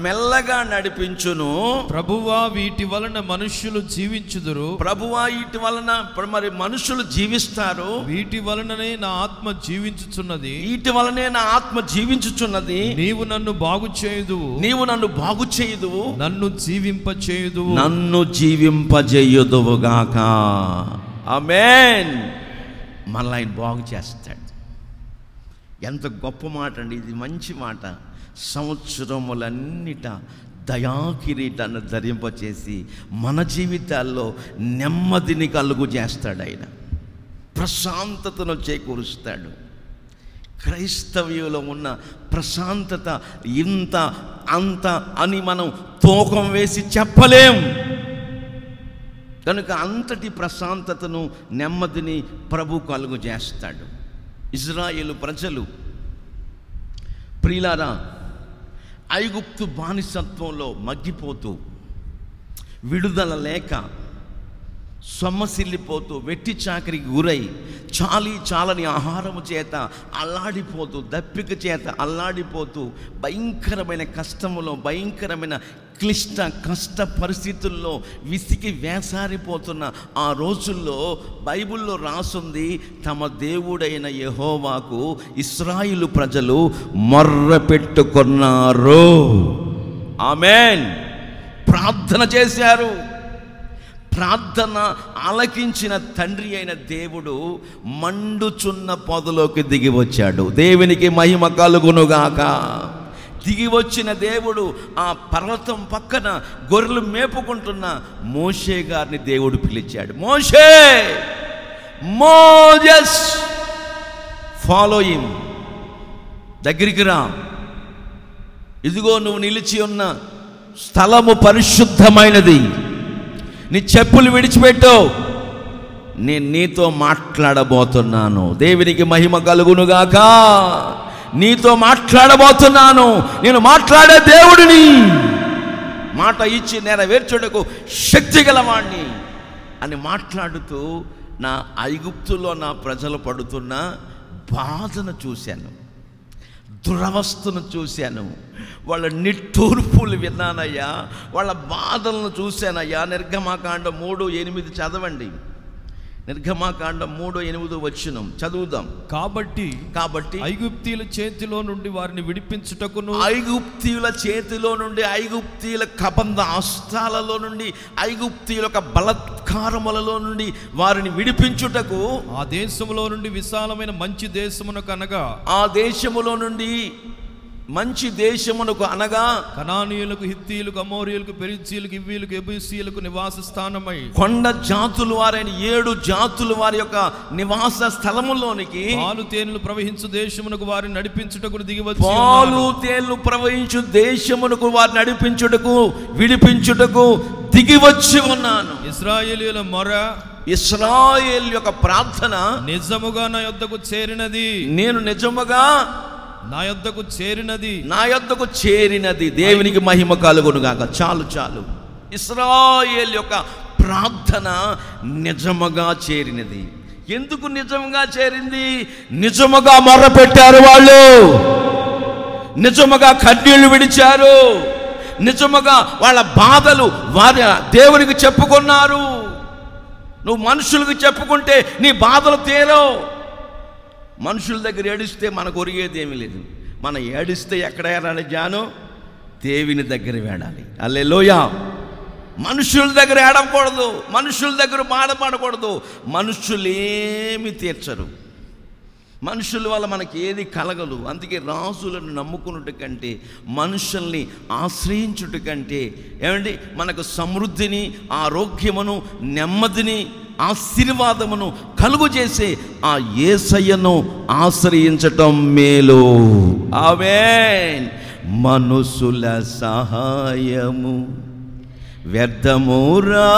మెల్లగా నడిపించును. ప్రభువా వీటి వలన మనుష్యులు జీవించుదురు. ప్రభువా వీటి వలన మరి మనుషులు జీవిస్తారు. వీటి వలననే నా ఆత్మ జీవించుచున్నది. వీటి వలనే నా ఆత్మ జీవించుచున్నది. నీవు నన్ను బాగు చేయుదువు. నీవు నన్ను బాగు చేయుదువు. నన్ను జీవింపచేయుదువు. నన్ను జీవింపజేయుదువుగాక. ఆమేన్. మనల్ని ఆయన బాగు చేస్తాడు. ఎంత గొప్ప మాట అండి ఇది. మంచి మాట. సంవత్సరములన్నిట దయాకిరీటాన్ని ధరింపచేసి మన జీవితాల్లో నెమ్మదిని కలుగు చేస్తాడు. ఆయన ప్రశాంతతను చేకూరుస్తాడు. క్రైస్తవ్యంలో ఉన్న ప్రశాంతత ఇంత అంత అని మనం తూకం వేసి చెప్పలేం. కనుక అంతటి ప్రశాంతతను నెమ్మదిని ప్రభు కలుగు చేస్తాడు. ఇజ్రాయేలు ప్రజలు ప్రియులారా ఐగుప్తు బానిసత్వంలో మగ్గిపోతూ, విడుదల లేక, సొమ్మసిల్లిపోతూ, వెట్టి చాకరికి గురై, చాలని ఆహారము చేత అల్లాడిపోతూ, దప్పిక చేత అల్లాడిపోతూ, భయంకరమైన కష్టములో, భయంకరమైన క్లిష్ట కష్ట పరిస్థితుల్లో విసిగి వేసారిపోతున్న ఆ రోజుల్లో బైబిల్లో రాసుంది, తమ దేవుడైన యెహోవాకు ఇశ్రాయేలు ప్రజలు మొర్ర పెట్టుకున్నారు. ఆమేన్. ప్రార్థన చేశారు. ప్రార్థన ఆలకించిన తండ్రి అయిన దేవుడు మండుచున్న పొదలోకి దిగి వచ్చాడు. దేవునికి మహిమ కలుగునుగాక. దిగి వచ్చిన దేవుడు ఆ పర్వతం పక్కన గొర్రెలు మేపుకుంటున్న మోషే గారిని దేవుడు పిలిచాడు. మోషే, మోజెస్, ఫాలో హిమ్, దగ్గరికి రా. ఇదిగో నువ్వు నిలిచి ఉన్న స్థలము పరిశుద్ధమైనది. నీ చెప్పులు విడిచిపెట్టు, నేను నీతో మాట్లాడబోతున్నాను. దేవునికి మహిమ కలుగునుగాక. నీతో మాట్లాడబోతున్నాను. నేను మాట్లాడే దేవుడిని, మాట ఇచ్చి నెరవేర్చుటకు శక్తి గలవాణ్ణి అని మాట్లాడుతూ నా ఐగుప్తులో నా ప్రజలు పడుతున్న బాధను చూశాను, దురవస్థను చూశాను, వాళ్ళ నిట్టూర్పులు విన్నానయ్యా, వాళ్ళ బాధలను చూశానయ్యా. నిర్గమాకాండం 3:8 చదవండి. నిర్గమాకాండం 3:8 చదువుదాం. కాబట్టి ఐగుప్తీయుల చేతిలో నుండి వారిని విడిపించుటకును, ఐగుప్తీయుల చేతిలో నుండి, ఐగుప్తీయుల కబంధ హస్తాలలో నుండి, ఐగుప్తీయుల బలాత్కారములలో నుండి వారిని విడిపించుటకు, ఆ దేశములో నుండి విశాలమైన మంచి దేశమునకు అనగా, ఆ దేశములో నుండి మంచి దేశమునకు అనగా, కనానీయులకు, హిత్తీయులకు, అమోరీయులకు, పెరిజ్జీయులకు, హివ్వీయులకు, యెబూసీయులకు నివాస స్థానమై, కొండ జాతులు వారైన 7 జాతులు వారి యొక్క నివాస స్థలములోనికి, పాలు తేనెలు ప్రవహించు దేశమునకు వారిని నడిపించుటకు దిగివచ్చి, పాలు తేనెలు ప్రవహించు దేశమునకు వారిని నడిపించుటకు, విడిపించుటకు దిగివచ్చి ఉన్నాను. ఇశ్రాయేలీయుల మొర, ఇశ్రాయేలు యొక్క ప్రార్థన నిజముగా నా యొద్దకు చేరినది, నేను నిజముగా నా యొద్దకు చేరినది, నా యొద్దకు చేరినది. దేవునికి మహిమ కలుగును గాక. చాలు. ఇశ్రాయేలు యొక్క ప్రార్థన నిజముగా చేరినది. ఎందుకు నిజముగా చేరింది? నిజముగా మొర్రపెట్టారు వాళ్ళు, నిజముగా కన్నీళ్లు విడిచారు, నిజముగా వాళ్ళ బాధలు వారి దేవునికి చెప్పుకున్నారు. నువ్వు మనుషులకు చెప్పుకుంటే నీ బాధలు తీరవు. మనుషుల దగ్గర ఏడిస్తే మనకు ఒరిగేది ఏమీ లేదు. మనం ఏడిస్తే ఎక్కడ ఏడాలి జాను? దేవుని దగ్గర వేడాలి. హల్లెలూయా. మనుషుల దగ్గర ఏడకూడదు, మనుషుల దగ్గర బాధపడకూడదు. మనుషులేమి తీర్చరు, మనుషుల వల్ల మనకి ఏది కలగదు. అందుకే రాజులను నమ్ముకున్నట్టు కంటే, మనుషుల్ని ఆశ్రయించుట కంటే, ఏమండి, మనకు సమృద్ధిని, ఆరోగ్యమును, నెమ్మదిని, ఆశీర్వాదమును కలుగు చేసే ఆ యేసయ్యను ఆశ్రయించటం మేలు. ఆమేన్. మనుషుల సహాయము వ్యర్థమురా,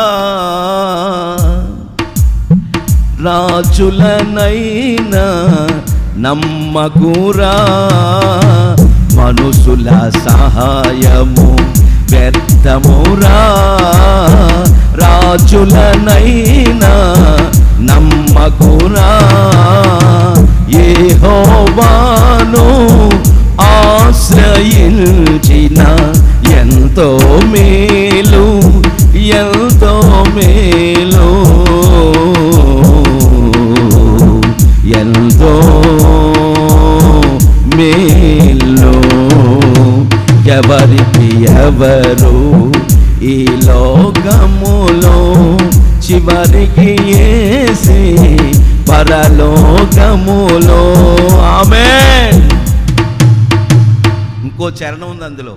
రాజులనైనా నమ్మకురా. మనుషుల సహాయము వ్యర్థమురా, రాజులనైనా నమ్మకురా. యెహోవాను ఆశ్రయించిన ఎంతో మేలు, ఎంతో మేలు, ఎంతో మేలు. ఎవరికి ఎవరు ఈ లోకములో, చివరికి యేసే పరలోకములో. ఆమేన్. ఇంకో చరణం ఉంది అందులో.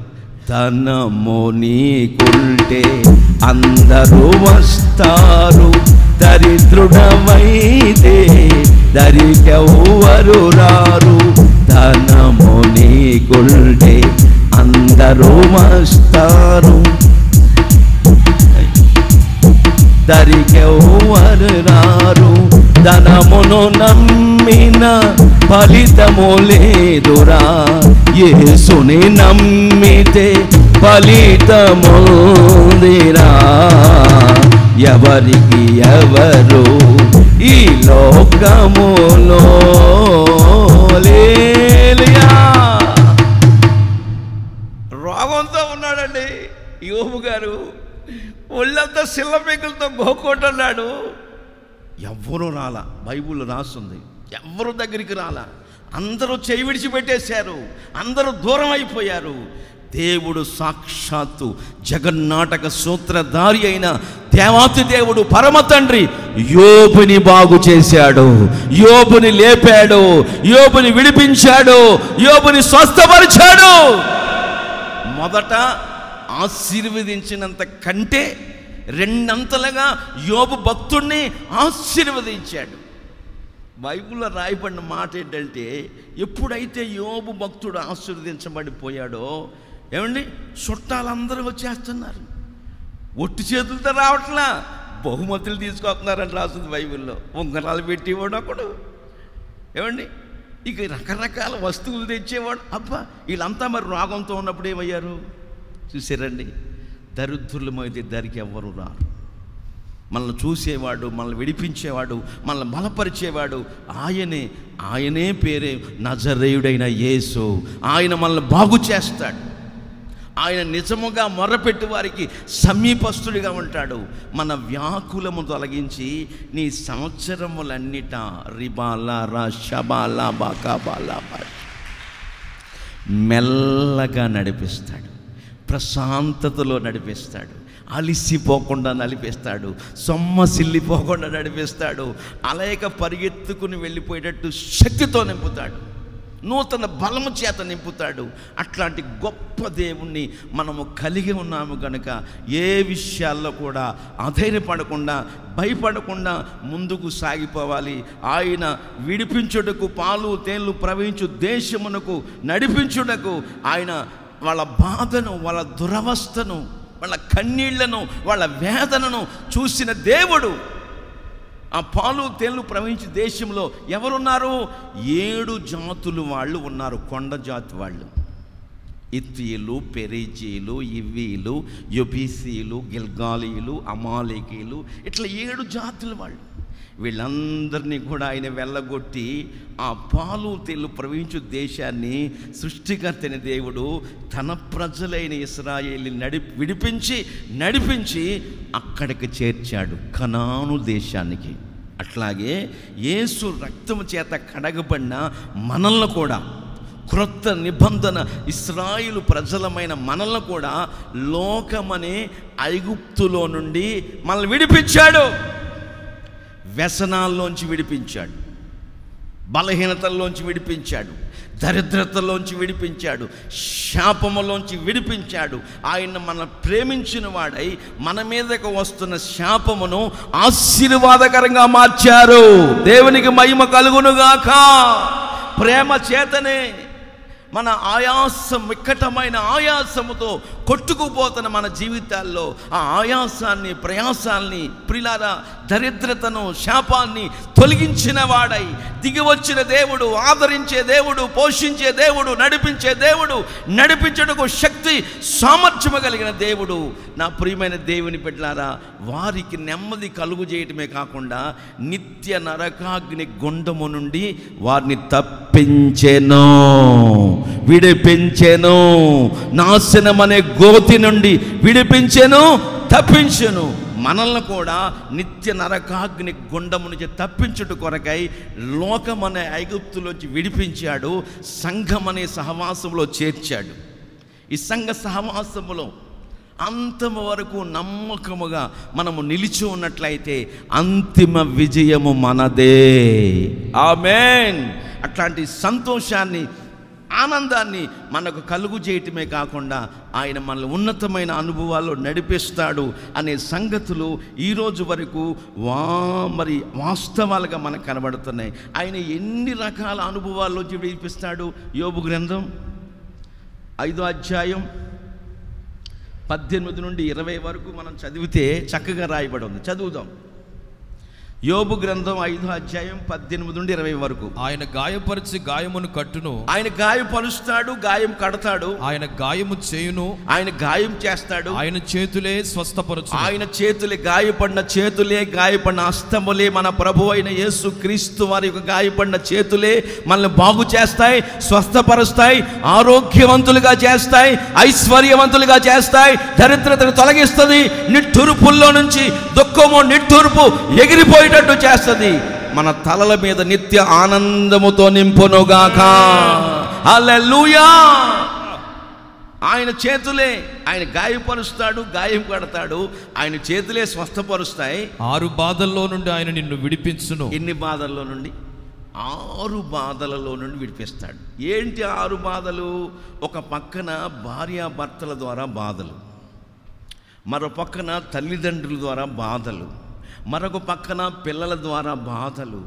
ధనము నీకుంటే అందరూ వస్తారు, దరిద్రుడమైతే దరికెవ్వరు రారు. ధనము నీకుంటే అందరూ వస్తారు, దరికెవ్వరు రారు. ధనమును నమ్మిన ఫలితము లేదురా, యేసుని నమ్మితే ఫలితముందిరా. ఎవరికి ఎవరు ఈ లోకములో. హల్లెలూయా. రోగంతో ఉన్నాడండి యోబు గారు, ఒళ్ళంతా సిల్లపెంకులతో గోక్కుంటున్నాడు. ఎవ్వరూ రాలా, బైబిల్లో రాస్తుంది. ఎవ్వరు దగ్గరికి రాలా, అందరూ చేయి విడిచిపెట్టేశారు, అందరూ దూరం అయిపోయారు. దేవుడు సాక్షాత్తు జగన్నాటక సూత్రధారి అయిన దేవాతి దేవుడు, పరమ తండ్రి యోబుని బాగు చేశాడు, యోబుని లేపాడు, యోబుని విడిపించాడు, యోబుని స్వస్థపరిచాడు. మొదట ఆశీర్వదించినంత కంటే రెండంతలుగా యోబు భక్తుడిని ఆశీర్వదించాడు. బైబిల్లో రాయబడిన మాట ఏంటంటే, ఎప్పుడైతే యోబు భక్తుడు ఆశీర్వదించబడిపోయాడో, ఏమండి, చుట్టాలందరూ వచ్చేస్తున్నారు. ఒట్టి చేతులతో రావట్లా, బహుమతులు తీసుకొస్తున్నారని రాస్తుంది బైబిల్లో. ఉంగరాలు పెట్టేవాడు ఒకడు, ఏమండి, ఇక రకరకాల వస్తువులు తెచ్చేవాడు. అబ్బా, వీళ్ళంతా మరి రోగంతో ఉన్నప్పుడు ఏమయ్యారు చూసారండి? దరిద్రులమైతే దరికి ఎవ్వరు రారు. మనల్ని చూసేవాడు, మనల్ని విడిపించేవాడు, మనల్ని బలపరిచేవాడు ఆయనే పేరే నజరేయుడైన యేసు. ఆయన మనల్ని బాగు చేస్తాడు. ఆయన నిజముగా మొర్రపెట్టి వారికి సమీపస్తుడిగా ఉంటాడు. మన వ్యాకులము తొలగించి నీ సంవత్సరములన్నిట రిబాలా రా షబాలా బాకాబాలా మెల్లగా నడిపిస్తాడు, ప్రశాంతతలో నడిపిస్తాడు, అలిసిపోకుండా నడిపిస్తాడు, సొమ్మసిల్లిపోకుండా నడిపిస్తాడు, అలయక పరిగెత్తుకుని వెళ్ళిపోయేటట్టు శక్తితో నింపుతాడు, నూతన బలము చేత నింపుతాడు. అట్లాంటి గొప్ప దేవుణ్ణి మనము కలిగి ఉన్నాము కనుక ఏ విషయాల్లో కూడా అధైర్యపడకుండా, భయపడకుండా ముందుకు సాగిపోవాలి. ఆయన విడిపించుటకు, పాలు తేళ్లు ప్రవహించు దేశమునకు నడిపించుటకు, ఆయన వాళ్ళ బాధను, వాళ్ళ దురవస్థను, వాళ్ళ కన్నీళ్లను, వాళ్ళ వేదనను చూసిన దేవుడు. ఆ పాలు తేళ్లు ప్రవహించే దేశంలో ఎవరున్నారు? 7 జాతులు వాళ్ళు ఉన్నారు. కొండ జాతి వాళ్ళు, ఇత్తీయులు, పెరిజీలు, ఇవ్వీలు, యొబీసీలు, గిల్గాలీలు, అమాలేకీలు, ఇట్లా 7 జాతుల వాళ్ళు. వీళ్ళందరినీ కూడా ఆయన వెళ్ళగొట్టి ఆ పాలు తేళ్లు ప్రవహించు దేశాన్ని సృష్టికర్తని దేవుడు తన ప్రజలైన ఇశ్రాయేలుని నడిపించి అక్కడికి చేర్చాడు, కనాను దేశానికి. అట్లాగే యేసు రక్తము చేత కడగబడిన మనల్ని కూడా, క్రొత్త నిబంధన ఇశ్రాయేలు ప్రజలమైన మనల్ని కూడా లోకమనే ఐగుప్తులో నుండి మనల్ని విడిపించాడు, వ్యసనాల్లోంచి విడిపించాడు, బలహీనతల్లోంచి విడిపించాడు, దరిద్రతలోంచి విడిపించాడు, శాపములోంచి విడిపించాడు. ఆయన మన ప్రేమించిన వాడై మన మీదకు వస్తున్న శాపమును ఆశీర్వాదకరంగా మార్చారు. దేవునికి మహిమ కలుగునుగాక. ప్రేమ చేతనే మన ఆయాసం, వికటమైన ఆయాసముతో కొట్టుకుపోతున్న మన జీవితాల్లో ఆ ఆయాసాన్ని, ప్రయాసాల్ని, ప్రిలారా దరిద్రతను, శాపాన్ని తొలగించిన వాడై దిగి వచ్చిన దేవుడు, ఆదరించే దేవుడు, పోషించే దేవుడు, నడిపించే దేవుడు, నడిపించడానికి శక్తి సామర్థ్యము కలిగిన దేవుడు. నా ప్రియమైన దేవుని బిడ్డలారా, వారికి నెమ్మది కలుగు చేయటమే కాకుండా నిత్య నరకాగ్ని గుండము నుండి వారిని తప్పించెను, విడిపించెను, నాశనం అనే గోతి నుండి విడిపించెను, తప్పించెను. మనల్ని కూడా నిత్య నరకాగ్ని గుండము నుంచి తప్పించుట కొరకై లోకమనే ఐగుప్తులోంచి విడిపించాడు, సంఘమనే సహవాసంలో చేర్చాడు. ఈ సంఘ సహవాసములో అంతము వరకు నమ్మకముగా మనము నిలిచి ఉన్నట్లయితే అంతిమ విజయము మనదే. ఆమేన్. అట్లాంటి సంతోషాన్ని, ఆనందాన్ని మనకు కలుగు చేయటమే కాకుండా ఆయన మనల్ని ఉన్నతమైన అనుభవాల్లో నడిపిస్తాడు అనే సంగతులు ఈరోజు వరకు మరి వాస్తవాలుగా మనకు కనబడుతున్నాయి. ఆయన ఎన్ని రకాల అనుభవాల్లోంచి విడిపిస్తాడు? యోబు గ్రంథం 5వ అధ్యాయం 18 నుండి 20 వరకు మనం చదివితే చక్కగా రాయబడి ఉంది. చదువుదాం. యోబు గ్రంథం 5వ అధ్యాయం 18 నుండి 20 వరకు. ఆయన గాయపరిచి గాయమును కట్టును, ఆయన గాయపరుస్తాడు, గాయం కడతాడు, ఆయన గాయము చేయును, ఆయన గాయం చేస్తాడు, ఆయన చేతులే స్వస్థపరచు, ఆయన చేతులే, గాయపడిన చేతులే, గాయపడిన హస్తములే, మన ప్రభు అయిన యేసు క్రీస్తు వారి యొక్క గాయపడిన చేతులే మనల్ని బాగు చేస్తాయి, స్వస్థపరుస్తాయి, ఆరోగ్యవంతులుగా చేస్తాయి, ఐశ్వర్యవంతులుగా చేస్తాయి, దరిద్రతను తొలగిస్తుంది, నిట్టూర్పుల్లో నుంచి దుఃఖము, నిట్టూర్పు ఎగిరిపోయి చేస్తుంది, మన తలల మీద నిత్య ఆనందముతో నింపునుగాక. హల్లెలూయా. ఆయన చేతులే, ఆయన గాయపరుస్తాడు, గాయం కడతాడు, ఆయన చేతులే స్వస్థపరుస్తాయి. 6 బాధల్లో నుండి ఆయన నిన్ను విడిపించును. ఎన్ని బాధల్లో నుండి? 6 బాధలలో నుండి విడిపిస్తాడు. ఏంటి 6 బాధలు? ఒక పక్కన భార్యాభర్తల ద్వారా బాధలు, మరో పక్కన తల్లిదండ్రుల ద్వారా బాధలు, మరొక పక్కన పిల్లల ద్వారా బాధలు,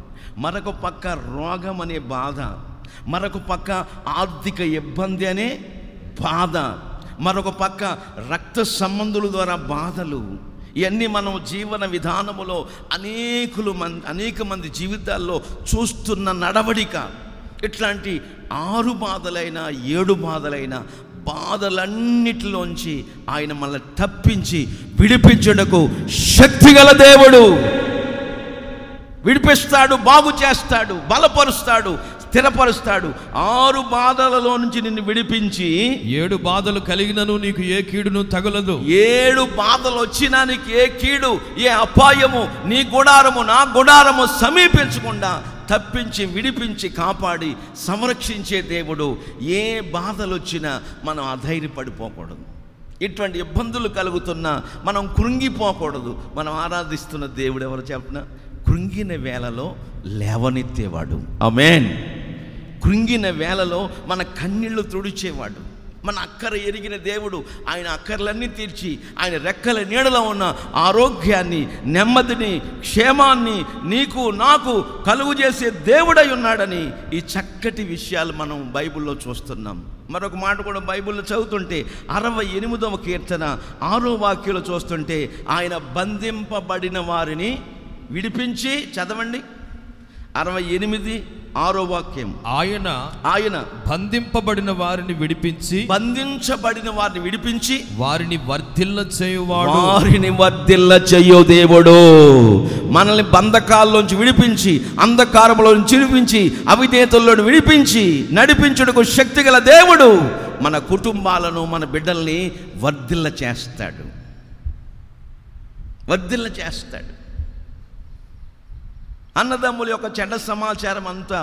మరొక పక్క రోగం అనే బాధ, మరొక పక్క ఆర్థిక ఇబ్బంది అనే బాధ, మరొక పక్క రక్త సంబంధుల ద్వారా బాధలు. ఇవన్నీ మనం జీవన విధానములో అనేక మంది జీవితాల్లో చూస్తున్న నడవడిక. ఇట్లాంటి 6 బాధలైనా 7 బాధలైనా బాధలన్నిటిలోంచి ఆయన మనల్ని తప్పించి విడిపించుటకు శక్తిగల దేవుడు. విడిపిస్తాడు, బాగు చేస్తాడు, బలపరుస్తాడు, స్థిరపరుస్తాడు. 6 బాధలలో నుంచి నిన్ను విడిపించి 7 బాధలు కలిగినను నీకు ఏ కీడును తగలదు. 7 బాధలు వచ్చినా నీకు ఏ కీడు, ఏ అపాయము నీ గుడారము నా గుడారము సమీపించకుండా తప్పించి విడిపించి కాపాడి సంరక్షించే దేవుడు. ఏ బాధలు వచ్చినా మనం అధైర్యపడిపోకూడదు. ఇటువంటి ఇబ్బందులు కలుగుతున్నా మనం కృంగిపోకూడదు. మనం ఆరాధిస్తున్న దేవుడు ఎవరు చెప్పిన? కృంగిన వేళలో లేవనెత్తేవాడు. ఆమేన్. కృంగిన వేళలో మన కన్నీళ్లు తుడిచేవాడు. మన అక్కర ఎరిగిన దేవుడు. ఆయన అక్కర్లన్నీ తీర్చి ఆయన రెక్కల నీడలో ఉన్న ఆరోగ్యాన్ని, నెమ్మదిని, క్షేమాన్ని నీకు నాకు కలుగు చేసే దేవుడై ఉన్నాడని ఈ చక్కటి విషయాలు మనం బైబిల్లో చూస్తున్నాం. మరొక మాట కూడా బైబిల్లో చదువుతుంటే 68వ కీర్తన 6వ వాక్యంలో చూస్తుంటే ఆయన బంధింపబడిన వారిని విడిపించి, చదవండి 68 6వ వాక్యం. ఆయన బంధింపబడిన వారిని విడిపించి, బంధించబడిన వారిని విడిపించి వారిని వర్ధిల్ల చేయువాడు. వారిని వర్ధిల్ల చేయు దేవుడు. మనల్ని బంధకాల్లోంచి విడిపించి, అంధకారంలో నుంచి విడిపించి, అవిధేయతల్లో విడిపించి నడిపించుటకు శక్తి గల దేవుడు మన కుటుంబాలను, మన బిడ్డల్ని వర్ధిల్ల చేస్తాడు. వర్ధిల్ల చేస్తాడు. అన్నదమ్ముల యొక్క చెడ్డ సమాచారం అంతా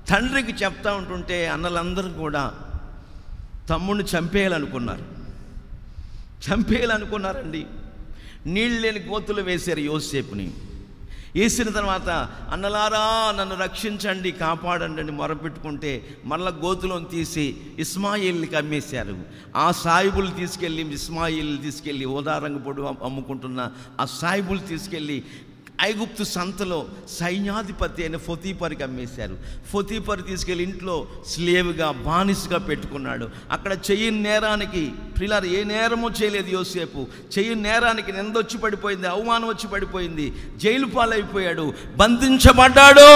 తండ్రికి చెప్తా ఉంటుంటే అన్నలందరూ కూడా తమ్ముడిని చంపేయాలనుకున్నారండి. నీళ్ళు లేని గోతులు వేశారు యోసేపుని. వేసిన తర్వాత అన్నలారా నన్ను రక్షించండి, కాపాడండి అని మొరపెట్టుకుంటే మరలా గోతులను తీసి ఇస్మాయిల్కి అమ్మేశారు. ఆ సాయిబులు తీసుకెళ్ళి ఇస్మాయిల్ని తీసుకెళ్ళి ఓదారంగ పొడి అమ్ముకుంటున్న ఆ సాయిబులు తీసుకెళ్ళి ఐగుప్తు సంతలో సైన్యాధిపతి అయిన ఫొతీఫర్కి అమ్మేశారు. ఫొతీఫర్ తీసుకెళ్ళి ఇంట్లో స్లేవ్గా, బానిసగా పెట్టుకున్నాడు. అక్కడ చెయ్యని నేరానికి, ప్రియులారా ఏ నేరమో చేయలేదు యోసేపు, చెయ్యని నేరానికి నిందొచ్చి పడిపోయింది, అవమానం వచ్చి పడిపోయింది, జైలు పాలైపోయాడు, బంధించబడ్డాడు.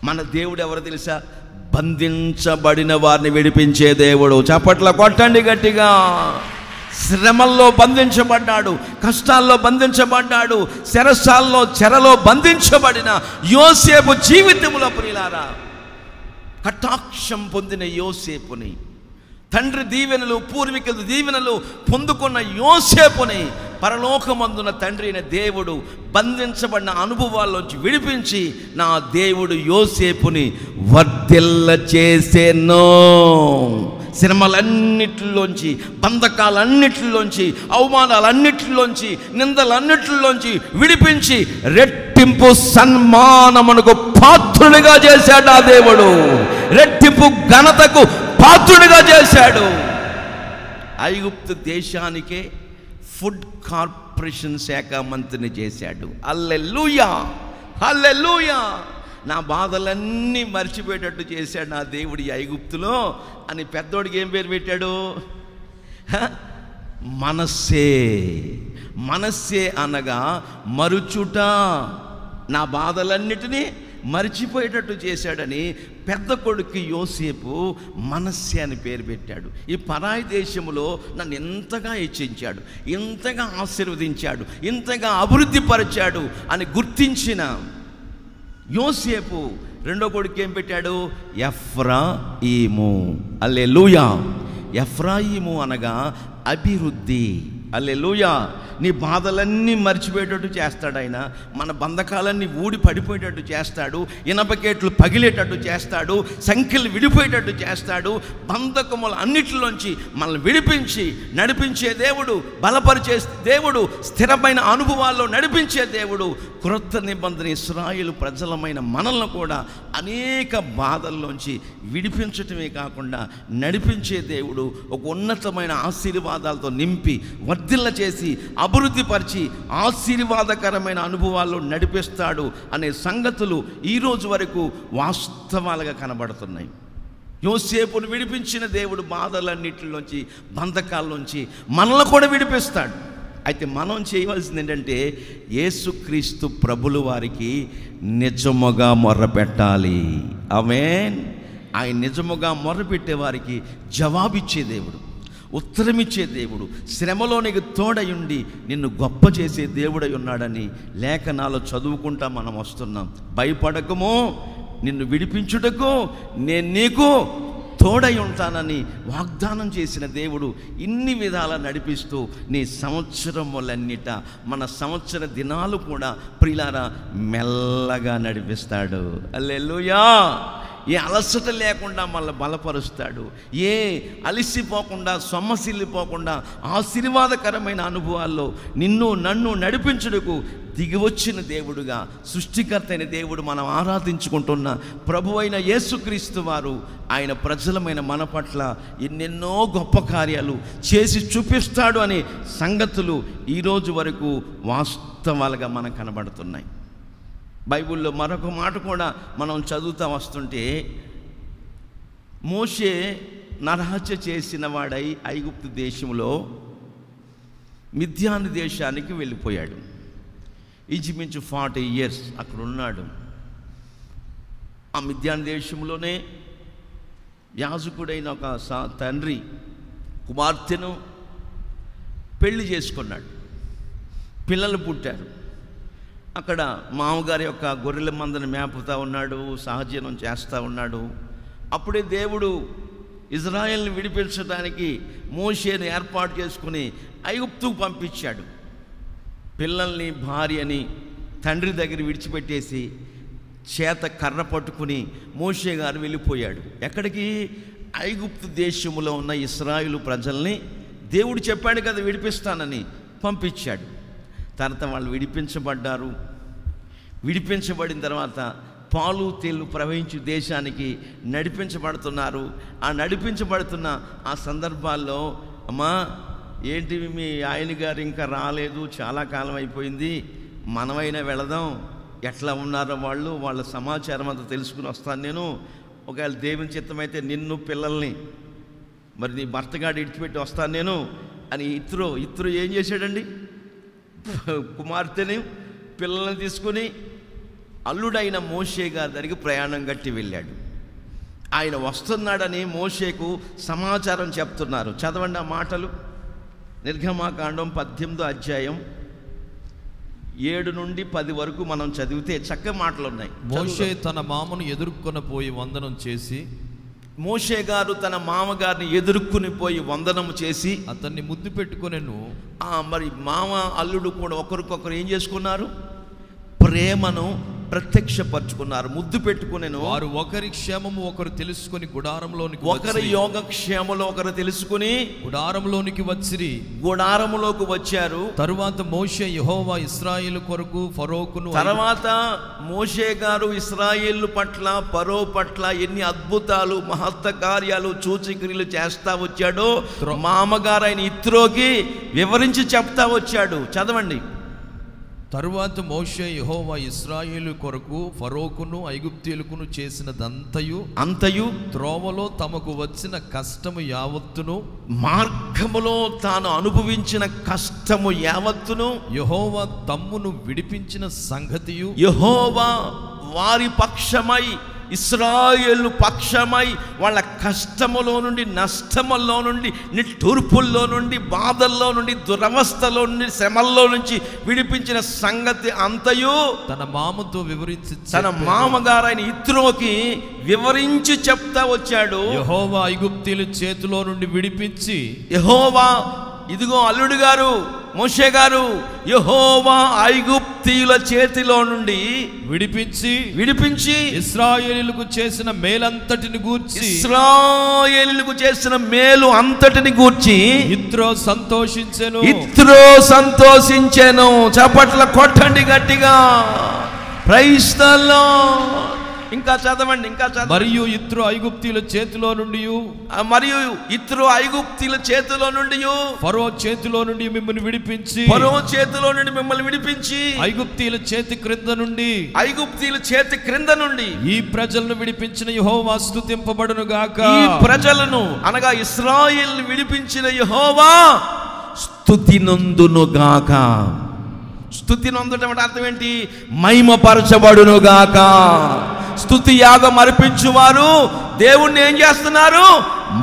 మన దేవుడు ఎవరు తెలుసా? బంధించబడిన వారిని విడిపించే దేవుడు. చప్పట్ల కొట్టండి గట్టిగా. శ్రమల్లో బంధించబడ్డాడు, కష్టాల్లో బంధించబడ్డాడు, చెరలో బంధించబడిన యోసేపు జీవితంలో ప్రియులారా కటాక్షం పొందిన యోసేపుని, తండ్రి దీవెనలు, పూర్వీకుల దీవెనలు పొందుకున్న యోసేపుని పరలోకమందున తండ్రి అయిన దేవుడు బంధించబడిన అనుభవాల్లోంచి విడిపించి నా దేవుడు యోసేపుని వర్ధిల్ల చేసెను. శ్రమలన్నిటిలోంచి, బంధకాలన్నిటిలోంచి, అవమానాలన్నిటిలోంచి, నిందలన్నిటిలోంచి విడిపించి రెట్టింపు సన్మానమునకు పాత్రునిగా చేశాడు ఆ దేవుడు. రెట్టింపు ఘనతకు పాత్రునిగా చేశాడు. ఐగుప్తు దేశానికే ఫుడ్ కార్పొరేషన్ శాఖ మంత్రిని చేశాడు. హల్లెలూయా, హల్లెలూయా. నా బాధలన్నీ మర్చిపోయేటట్టు చేశాడు నా దేవుడు ఈ ఐగుప్తులో అని పెద్దోడికి ఏం పేరు పెట్టాడు? మనస్సే అనగా మరుచుట. నా బాధలన్నిటినీ మర్చిపోయేటట్టు చేశాడని పెద్ద కొడుకు యోసేపు మనస్సే అని పేరు పెట్టాడు. ఈ పరాయి దేశంలో నన్ను ఎంతగా హెచ్చించాడు, ఇంతగా ఆశీర్వదించాడు, ఇంతగా అభివృద్ధి పరిచాడు అని గుర్తించిన యోసేపు రెండో కొడుకు ఏం పెట్టాడు? ఎఫ్రాయిము. హల్లెలూయా. ఎఫ్రాయిము అనగా అభివృద్ధి. హల్లెలూయా. నీ బాధలన్నీ మర్చిపోయేటట్టు చేస్తాడు ఆయన. మన బంధకాలన్నీ ఊడి పడిపోయేటట్టు చేస్తాడు, ఇనపకేట్లు పగిలేటట్టు చేస్తాడు, సంఖ్యలు విడిపోయేటట్టు చేస్తాడు. బంధకములు అన్నిటిలోంచి మనల్ని విడిపించి నడిపించే దేవుడు, బలపరిచే దేవుడు, స్థిరమైన అనుభవాల్లో నడిపించే దేవుడు. క్రొత్త నిబంధన ఇశ్రాయేలు ప్రజలమైన మనల్ని కూడా అనేక బాధల్లోంచి విడిపించటమే కాకుండా నడిపించే దేవుడు. ఒక ఉన్నతమైన ఆశీర్వాదాలతో నింపి వర్ధిల్ల చేసి అభివృద్ధి పరిచి ఆశీర్వాదకరమైన అనుభవాల్లో నడిపిస్తాడు అనే సంగతులు ఈరోజు వరకు వాస్తవాలుగా కనబడుతున్నాయి. యోసేపును విడిపించిన దేవుడు బాధలన్నిటిలోంచి, బంధకాల్లోంచి మనల్ని కూడా విడిపిస్తాడు. అయితే మనం చేయవలసింది ఏంటంటే యేసుక్రీస్తు ప్రభుల వారికి నిజముగా మొర్రపెట్టాలి. ఆమేన్. ఆయన నిజముగా మొర్రపెట్టే వారికి జవాబిచ్చే దేవుడు, ఉత్తరమిచ్చే దేవుడు, శ్రమలో నీకు తోడయుండి నిన్ను గొప్ప చేసే దేవుడై ఉన్నాడని లేఖనాలు చదువుకుంటా మనం వస్తున్నాం. భయపడకము, నిన్ను విడిపించుటకు నేను నీకు తోడై ఉంటానని వాగ్దానం చేసిన దేవుడు ఇన్ని విధాలా నడిపిస్తూ నీ సంవత్సరములన్నిట మన సంవత్సర దినాలు కూడా ప్రియులారా మెల్లగా నడిపిస్తాడు. హల్లెలూయా. ఏ అలసట లేకుండా మళ్ళీ బలపరుస్తాడు. ఏ అలిసిపోకుండా సొమ్మసిల్లిపోకుండా ఆశీర్వాదకరమైన అనుభవాల్లో నిన్ను నన్ను నడిపించుటకు దిగివచ్చిన దేవుడుగా, సృష్టికర్త అయిన దేవుడు మనం ఆరాధించుకుంటున్న ప్రభువైన యేసుక్రీస్తు వారు ఆయన ప్రజలమైన మన పట్ల ఎన్నెన్నో గొప్ప కార్యాలు చేసి చూపిస్తాడు అనే సంగతులు ఈరోజు వరకు వాస్తవాలుగా మనకు కనబడుతున్నాయి. బైబిల్లో మరొక మాట కూడా మనం చదువుతూ వస్తుంటే, మోషే నరహత్య చేసిన వాడై ఐగుప్తు దేశంలో మిద్యాను దేశానికి వెళ్ళిపోయాడు. ఇంచుమించు 40 years అక్కడ ఉన్నాడు. ఆ మిద్యాను దేశంలోనే యాజకుడైన ఒక తండ్రి కుమార్తెను పెళ్లి చేసుకున్నాడు. పిల్లలు పుట్టారు. అక్కడ మామగారి యొక్క గొర్రెల మందను మేపుతూ ఉన్నాడు, సహజీవనం చేస్తూ ఉన్నాడు. అప్పుడే దేవుడు ఇజ్రాయెల్ని విడిపించడానికి మోషేని ఏర్పాటు చేసుకుని ఐగుప్తుకు పంపించాడు. పిల్లల్ని భార్యని తండ్రి దగ్గర విడిచిపెట్టేసి చేత కర్ర పట్టుకుని మోషే గారు వెళ్ళిపోయాడు. ఎక్కడికి? ఐగుప్తు దేశంలో ఉన్న ఇశ్రాయేలు ప్రజల్ని దేవుడు చెప్పాడు కదా విడిపిస్తానని, పంపించాడు. తర్వాత వాళ్ళు విడిపించబడ్డారు. విడిపించబడిన తర్వాత పాలు తేళ్లు ప్రవహించు దేశానికి నడిపించబడుతున్నారు. ఆ నడిపించబడుతున్న ఆ సందర్భాల్లో, అమ్మా ఏంటి మీ ఆయన గారు ఇంకా రాలేదు, చాలా కాలం అయిపోయింది, మనమైనా వెళదాం, ఎట్లా ఉన్నారో వాళ్ళ సమాచారం అంతా తెలుసుకుని వస్తాను నేను. ఒకవేళ దేవుని చిత్తమైతే నిన్ను పిల్లల్ని మరి నీ భర్తగాడు ఇడిచిపెట్టి వస్తాను నేను అని ఇత్రో ఏం చేశాడండి? కుమార్తెని పిల్లల్ని తీసుకుని అల్లుడైన మోషే గారి దగ్గరికి ప్రయాణం గట్టి వెళ్ళాడు. ఆయన వస్తున్నాడని మోషేకు సమాచారం చెప్తున్నారు. చదవండి ఆ మాటలు. నిర్గమాకాండం 18వ అధ్యాయం 7 నుండి 10 వరకు మనం చదివితే చక్కగా మాటలు ఉన్నాయి. మోషే తన మామను ఎదుర్కొని పోయి వందనం చేసి, మోషే గారు తన మామగారిని ఎదుర్కొని పోయి వందనము చేసి అతన్ని ముద్దు పెట్టుకొనెను. మరి మామ అల్లుడు కూడా ఒకరికొకరు ఏం చేసుకున్నారు? ప్రేమను ప్రత్యక్షపరచుకున్నారు, ముద్దు పెట్టుకునేను. వారు ఒకరి క్షేమము ఒకరు తెలుసుకొని గుడారంలోనికి, ఒకరి యోగక్షేమములు ఒకరు తెలుసుకుని గుడారంలోనికి వచ్చిరి. గుడారములోకి వచ్చారు. తరువాత మోషే యెహోవా ఇశ్రాయేలు కొరకు ఫరోకును, తర్వాత మోషే గారు ఇశ్రాయేలు పట్ల ఫరో పట్ల ఎన్ని అద్భుతాలు మహత్త కార్యాలు సూచక్రియలు చేస్తా వచ్చాడో మామగారు ఆయన ఇత్రోకి వివరించి చెప్తా వచ్చాడు. చదవండి. తరువాత మోషే యెహోవా ఇశ్రాయేలు కొరకు ఫరోకును ఐగుప్తీయులకును చేసినదంతయు త్రోవలో తమకు వచ్చిన కష్టము యావత్తును, మార్గములో తాను అనుభవించిన కష్టము యావత్తును, యెహోవా తమ్మును విడిపించిన సంగతియు, యెహోవా వారి పక్షమై ఇశ్రాయేలు పక్షమై వాళ్ళ కష్టములో నుండి, నష్టములో నుండి, నిట్టూర్పుల్లో నుండి, బాధల్లో నుండి, దురవస్థలో నుండి, శ్రమల్లో నుంచి విడిపించిన సంగతి అంతయు తన మామతో వివరించి, తన మామగారు ఆయన ఇత్రోకి వివరించి చెప్తా వచ్చాడు. యెహోవా ఐగుప్తీయుల చేతిలో నుండి విడిపించి, యెహోవా ఇదిగో అల్లుడు గారు మోషే గారు, యెహోవా ఐగుప్తీయుల చేతిలో నుండి విడిపించి ఇశ్రాయేలుకు చేసిన మేలంతటిని గూర్చి, ఇశ్రాయేలుకు చేసిన మేలు అంతటిని గూర్చి ఇత్రో సంతోషించెను. చప్పట్ల కొట్టండి గట్టిగా. Praise the lord. ఇంకా చదవండి. మరియు ఇత్రో ఐగుప్తీయుల చేతిలో నుండి ఫరో చేతిలో నుండి మిమ్మల్ని విడిపించి ఐగుప్తీయుల చేతి క్రింద నుండి ఈ ప్రజలను విడిపించిన యెహోవా స్తుతింపబడును గాక. ఈ ప్రజలను అనగా ఇశ్రాయేలును విడిపించిన యెహోవా స్తుతి నందును గాక. స్తుతి నొందటం అంటే అర్థం ఏంటి? మహిమపరచబడును గాక. స్తుతి యాగం అర్పించువారు దేవుణ్ణి ఏం చేస్తున్నారు?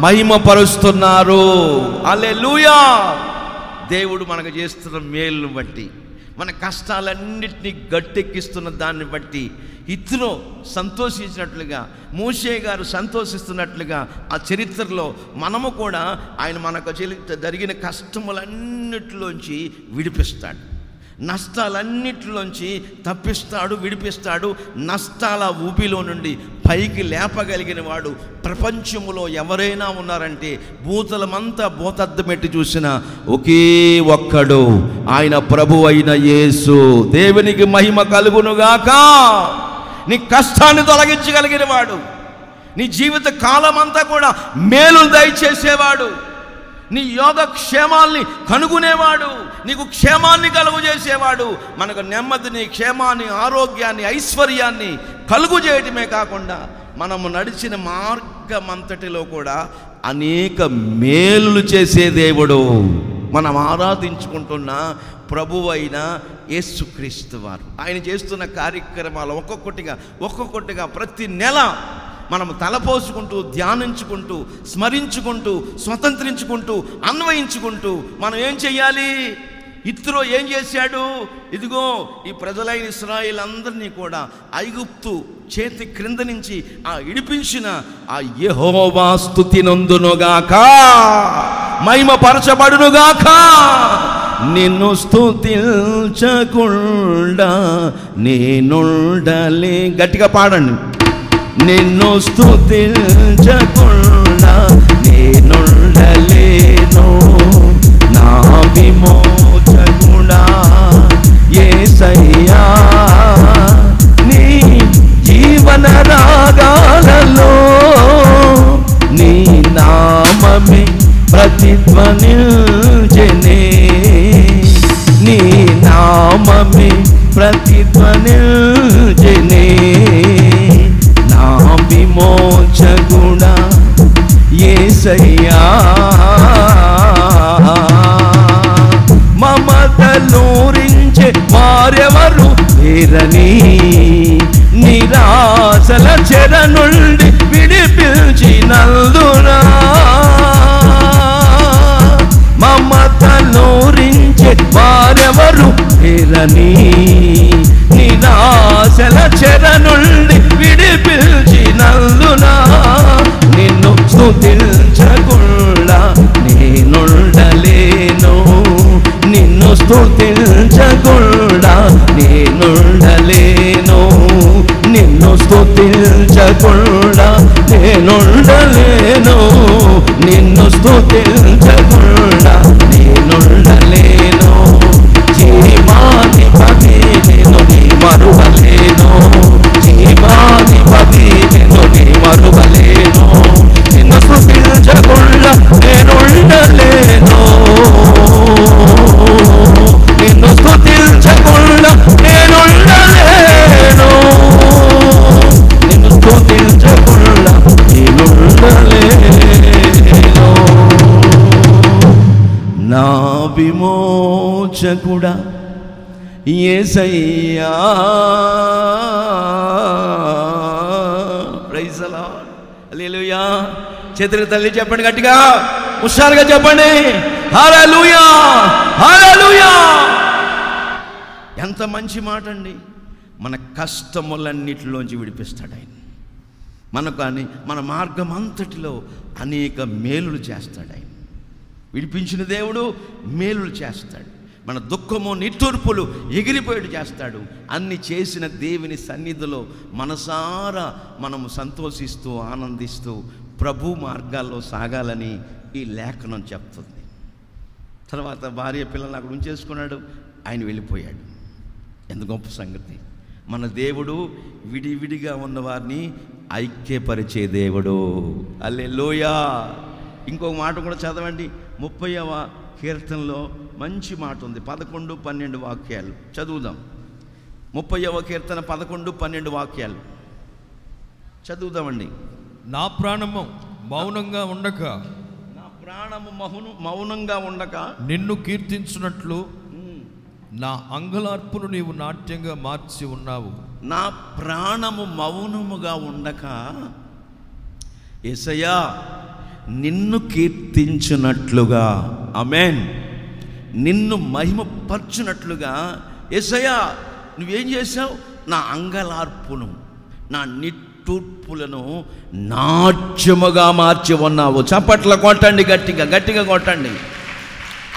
మహిమపరుస్తున్నారు. హల్లెలూయా. దేవుడు మనకు చేస్తున్న మేలును బట్టి, మన కష్టాలన్నింటినీ గట్టెక్కిస్తున్న దాన్ని బట్టి ఇత్రో సంతోషించినట్లుగా, మోషే గారు సంతోషిస్తున్నట్లుగా ఆ చరిత్రలో మనము కూడా ఆయన మనకు జరిగిన కష్టములన్నిటిలోంచి విడిపిస్తాడు, నష్టాలన్నిటిలోంచి తప్పిస్తాడు, విడిపిస్తాడు. నష్టాల ఊపిలో నుండి పైకి లేపగలిగిన వాడు ప్రపంచంలో ఎవరైనా ఉన్నారంటే భూతలమంతా భూతద్దమెట్టి చూసిన ఒకే ఒక్కడు, ఆయన ప్రభు అయిన యేసు. దేవునికి మహిమ కలుగునుగాక. నీ కష్టాన్ని తొలగించగలిగిన వాడు, నీ జీవిత కాలమంతా కూడా మేలు దయచేసేవాడు, నీ యోగక్షేమాల్ని కనుగొనేవాడు, నీకు క్షేమాన్ని కలుగు చేసేవాడు, మనకు నెమ్మదిని, క్షేమాన్ని, ఆరోగ్యాన్ని, ఐశ్వర్యాన్ని కలుగు చేయటమే కాకుండా మనము నడిచిన మార్గమంతటిలో కూడా అనేక మేలులు చేసే దేవుడు, మనం ఆరాధించుకుంటున్న ప్రభువు అయిన యేసుక్రీస్తు వారు. ఆయన చేస్తున్న కార్యక్రమాలు ఒక్కొక్కటిగా ప్రతి నెల మనం తలపోసుకుంటూ, ధ్యానించుకుంటూ, స్మరించుకుంటూ, స్వతంత్రించుకుంటూ, అన్వయించుకుంటూ మనం ఏం చెయ్యాలి? ఇత్రో ఏం చేశాడు? ఇదిగో ఈ ప్రజలైన ఇశ్రాయేలు అందరినీ కూడా ఐగుప్తు చేతి క్రింద నుంచి ఇడిపించిన ఆ యెహోవా స్తుతి నందునుగాక, మహిమ పరచబడునుగాక. నిన్ను స్తుతించకుండా నేనుండలే. గట్టిగా పాడండి. నిన్ను స్తుతించకుండా నేనుండలేను, నా విమోచకుడా యేసయ్యా. నీ జీవన రాగాలలో నీ నామమే ప్రతిధ్వనించెనే, నీ నామమే ప్రతిధ్వనించెనే. నా విమోచకుడా యేసయ్యా. మమతలూరించే వారెవరు లేరని, నిరాశల చెర నుండి విడిపించినందునా. మమతలూరించే వారెవరు లేరని, నిరాశల చెర నుండి విడిపించినందునా. నిన్ను స్తుతించకుండా నేనుండలేను, నిన్ను స్తుతించకుండా నేనుండలేను, నిన్ను స్తుతించకుండా నేనుండలేను, నిన్ను స్తుతించకుండా నేనుండలేను. జీవాధిపతి నేను నీ మరువలేను, జీవాధిపతి నేను నీ మరువలేను, నిన్ను స్తుతించకుండా నేనుండలేను, నిన్ను స్తుతించకుండా నేనుండలేను, నిన్ను స్తుతించకుండా నేనుండలేను. నా విమోచకుడా యేసయ్యా. Praise the Lord. హల్లెలూయా. చేతుల తల్లి చెప్పండి, గట్టిగా హుషారుగా చెప్పండి, హల్లెలూయా, హల్లెలూయా. ఎంత మంచి మాట అండి. మన కష్టములన్నిటిలోంచి విడిపిస్తాడు ఆయన. మనకు మన మార్గం అంతటిలో అనేక మేలులు చేస్తాడు ఆయన. విడిపించిన దేవుడు మేలులు చేస్తాడు. మన దుఃఖము, నిట్టూర్పులు ఎగిరిపోయేటు చేస్తాడు. అన్ని చేసిన దేవుని సన్నిధిలో మనసారా మనము సంతోషిస్తూ, ఆనందిస్తూ ప్రభు మార్గాల్లో సాగాలని ఈ లేఖనం చెప్తుంది. తర్వాత భార్య పిల్లలు అక్కడ ఉంచేసుకున్నాడు, ఆయన వెళ్ళిపోయాడు. ఎంత గొప్ప సంగతి. మన దేవుడు విడివిడిగా ఉన్నవారిని ఐక్యపరిచే దేవుడు. హల్లెలూయా. ఇంకొక మాట కూడా చదవండి. 30వ కీర్తనలో మంచి మాట ఉంది. 11, 12 వాక్యాలు చదువుదాం. 30వ కీర్తన 11, 12 వాక్యాలు చదువుదామండి. నా ప్రాణము మౌనంగా ఉండక, నా ప్రాణము మౌనంగా ఉండక నిన్ను కీర్తించున్నట్లు నా అంగలార్పును నీవు నాట్యంగా మార్చి ఉన్నావు. నా ప్రాణము మౌనముగా ఉండక యేసయ్యా నిన్ను కీర్తించున్నట్లుగా. ఆమేన్. నిన్ను మహిమపరచునట్లుగా యేసయ్యా నువ్వేం చేశావు? నా అంగలార్పును, నా నిట్టూర్పులను నాట్యముగా మార్చి ఉన్నావు. చప్పట్ల కొట్టండి, గట్టిగా గట్టిగా కొట్టండి.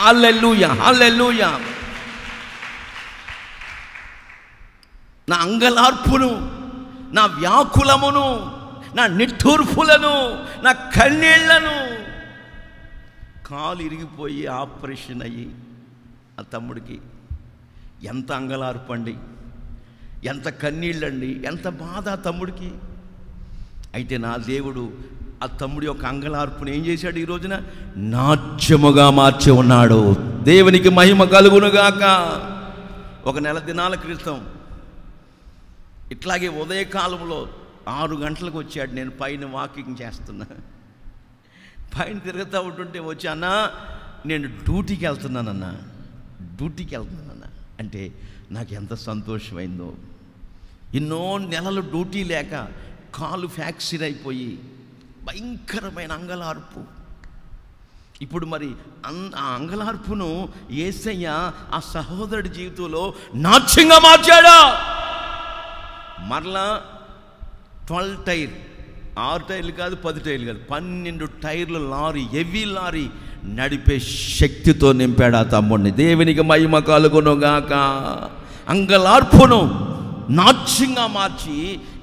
హల్లెలూయా, హల్లెలూయా. నా అంగలార్పును, నా వ్యాకులమును, నా నిట్టూర్పులను, నా కన్నీళ్లను, కాలు ఇరిగిపోయి ఆపరేషన్ అయ్యి ఆ తమ్ముడికి ఎంత అంగలార్పండి, ఎంత కన్నీళ్ళండి, ఎంత బాధ ఆ తమ్ముడికి. అయితే నా దేవుడు ఆ తమ్ముడి యొక్క అంగలార్పుని ఏం చేశాడు? ఈ రోజున నాట్యముగా మార్చి ఉన్నాడు. దేవునికి మహిమ కలుగునుగాక. ఒక నెల దినాల క్రితం ఇట్లాగే ఉదయకాలంలో 6 గంటలకు వచ్చాడు. నేను పైన వాకింగ్ చేస్తున్నా, పైన తిరుగుతూ ఉంటుంటే వచ్చి, అన్నా నేను డ్యూటీకి వెళ్తున్నానన్నా, డ్యూటీకి వెళ్తున్నానన్నా అంటే నాకు ఎంత సంతోషమైందో. ఎన్నో నెలలు డ్యూటీ లేక కాలు ఫ్రాక్చర్ అయిపోయి భయంకరమైన అంగలార్పు. ఇప్పుడు మరి ఆ అంగలార్పును యేసయ్య ఆ సహోదరుడి జీవితంలో నాట్యంగా మార్చాడా? మరలా 12 టైర్, 6 టైర్లు కాదు, 10 టైర్లు కాదు, 12 టైర్ల లారీ, హెవీ లారీ నడిపే శక్తితో నింపాడు ఆ తమ్ముడిని. దేవునికి మహిమ కలుగునుగాక. అంగలార్పును నాట్యంగా మార్చి,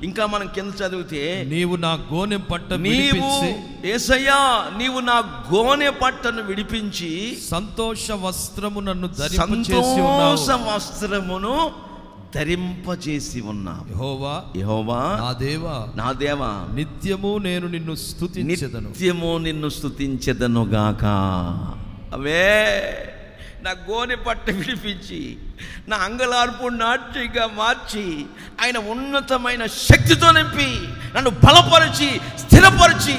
ఇంకా మనం కింద చదివితే, నీవు నా గోనె పట్ట విడిపించి, యేసయ్యా నీవు నా గోనె పట్టను విడిపించి సంతోష వస్త్రము నన్ను ధరింపచేసి ఉన్నావు, సంతోష వస్త్రమును ధరింపజేసి ఉన్నావు. యెహోవా, యెహోవా నా దేవా నిత్యము నేను నిన్ను స్తుతించెదను, నిత్యము నిన్ను స్తుతించెదను గాక. అవే నా గోనె పట్ట విడిపించి, నా అంగలార్పు నాట్యంగా మార్చి, ఆయన ఉన్నతమైన శక్తితో నింపి, నన్ను బలపరిచి స్థిరపరిచి,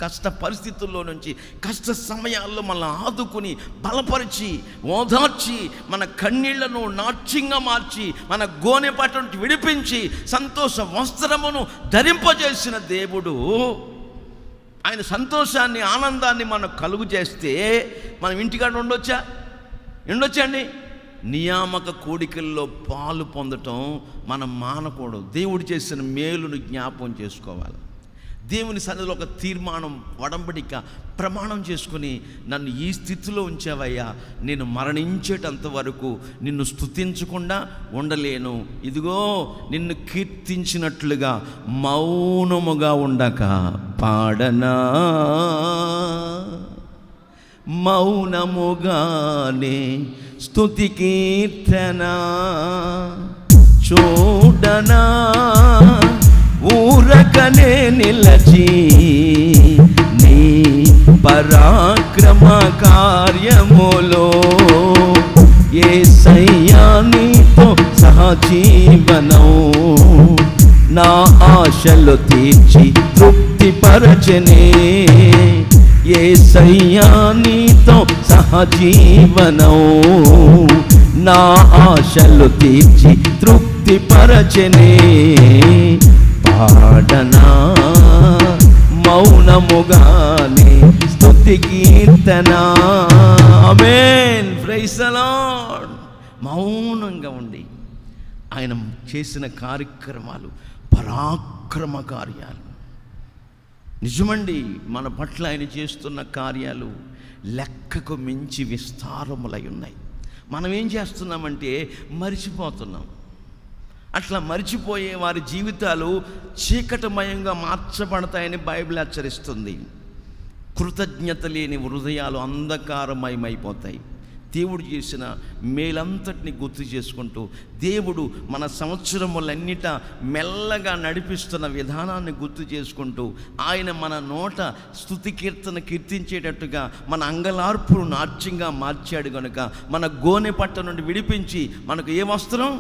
కష్ట పరిస్థితుల్లో నుంచి, కష్ట సమయాల్లో మనల్ని ఆదుకుని బలపరిచి ఓదార్చి, మన కన్నీళ్లను నాట్యంగా మార్చి, మన గోనె పట్ట నుంచి విడిపించి సంతోష వస్త్రమును ధరింపజేసిన దేవుడు, ఆయన సంతోషాన్ని ఆనందాన్ని మనకు కలుగు చేస్తే మనం ఇంటికాడ ఉండొచ్చండి. నియామక కోడికల్లో పాలు పొందటం మనం మానకూడదు. దేవుడు చేసిన మేలును జ్ఞాపకం చేసుకోవాలి. దేవుని సన్నిధిలో ఒక తీర్మానం, వడంబడిక, ప్రమాణం చేసుకుని, నన్ను ఈ స్థితిలో ఉంచావయ్యా, నేను మరణించేటంత వరకు నిన్ను స్తుతించకుండా ఉండలేను. ఇదిగో నిన్ను కీర్తించినట్లుగా మౌనముగా ఉండక పాడనా, మౌనముగానే స్తుతి కీర్తన చూడనా, ఊరకనే నిలచి నీ పరాక్రమ కార్యములో, యేసయ్యా నీతో సహజీవనం నా ఆశలు తీర్చి తృప్తిపరచనే, యేసయ్యా నీతో సహజీవనం నా ఆశలు తీర్చి తృప్తిపరచనే, పాడనా మౌనముగానే స్తుతి కీర్తన. ఆమేన్, ప్రైజ్ ది లార్డ్. మౌనంగా ఉండి ఆయన చేసిన కార్యక్రమాలు పరాక్రమ కార్యాలు. నిజమండి, మన పట్ల ఆయన చేస్తున్న కార్యాలు లెక్కకు మించి విస్తారములై ఉన్నాయి. మనం ఏం చేస్తున్నామంటే మరిచిపోతున్నాం. అట్లా మరిచిపోయే వారి జీవితాలు చీకటిమయంగా మార్చబడతాయని బైబిల్ హెచ్చరిస్తుంది. కృతజ్ఞత లేని హృదయాలు అంధకారమయమైపోతాయి. దేవుడు చేసిన మేలంతటిని గుర్తు చేసుకుంటూ, దేవుడు మన సంవత్సరములన్నిట మెల్లగా నడిపిస్తున్న విధానాన్ని గుర్తు చేసుకుంటూ, ఆయన మన నోట స్తుతి కీర్తన కీర్తించేటట్టుగా మన అంగలార్పును నాట్యంగా మార్చాడు గనుక, మన గోనె పట్ట నుండి విడిపించి మనకు ఏ వస్త్రం?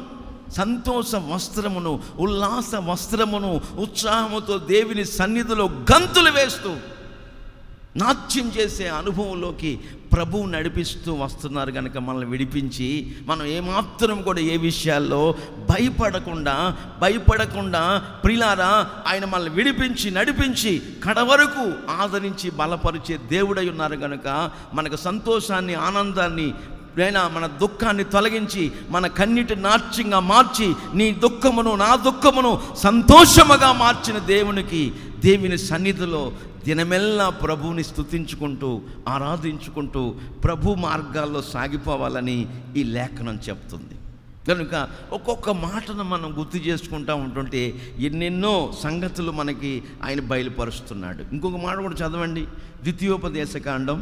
సంతోష వస్త్రమును, ఉల్లాస వస్త్రమును, ఉత్సాహముతో దేవుని సన్నిధిలో గంతులు వేస్తూ నాట్యం చేసే అనుభవంలోకి ప్రభువు నడిపిస్తూ వస్తున్నారు కనుక మనల్ని విడిపించి మనం ఏమాత్రం కూడా ఏ విషయాల్లో భయపడకుండా ప్రియులారా ఆయన మనల్ని విడిపించి నడిపించి కడవరకు ఆదరించి బలపరిచే దేవుడై ఉన్నారు కనుక మనకు సంతోషాన్ని ఆనందాన్ని మన దుఃఖాన్ని తొలగించి మన కన్నీటి నాట్యంగా మార్చి నీ దుఃఖమును నా దుఃఖమును సంతోషముగా మార్చిన దేవుని సన్నిధిలో దినమెల్లా ప్రభువుని స్తుతించుకుంటూ ఆరాధించుకుంటూ ప్రభు మార్గాల్లో సాగిపోవాలని ఈ లేఖనం చెప్తుంది కనుక ఒక్కొక్క మాటను మనం గుర్తు చేసుకుంటూ ఉంటుంటే ఎన్నెన్నో సంగతులు మనకి ఆయన బయలుపరుస్తున్నాడు. ఇంకొక మాట కూడా చదవండి, ద్వితీయోపదేశకాండం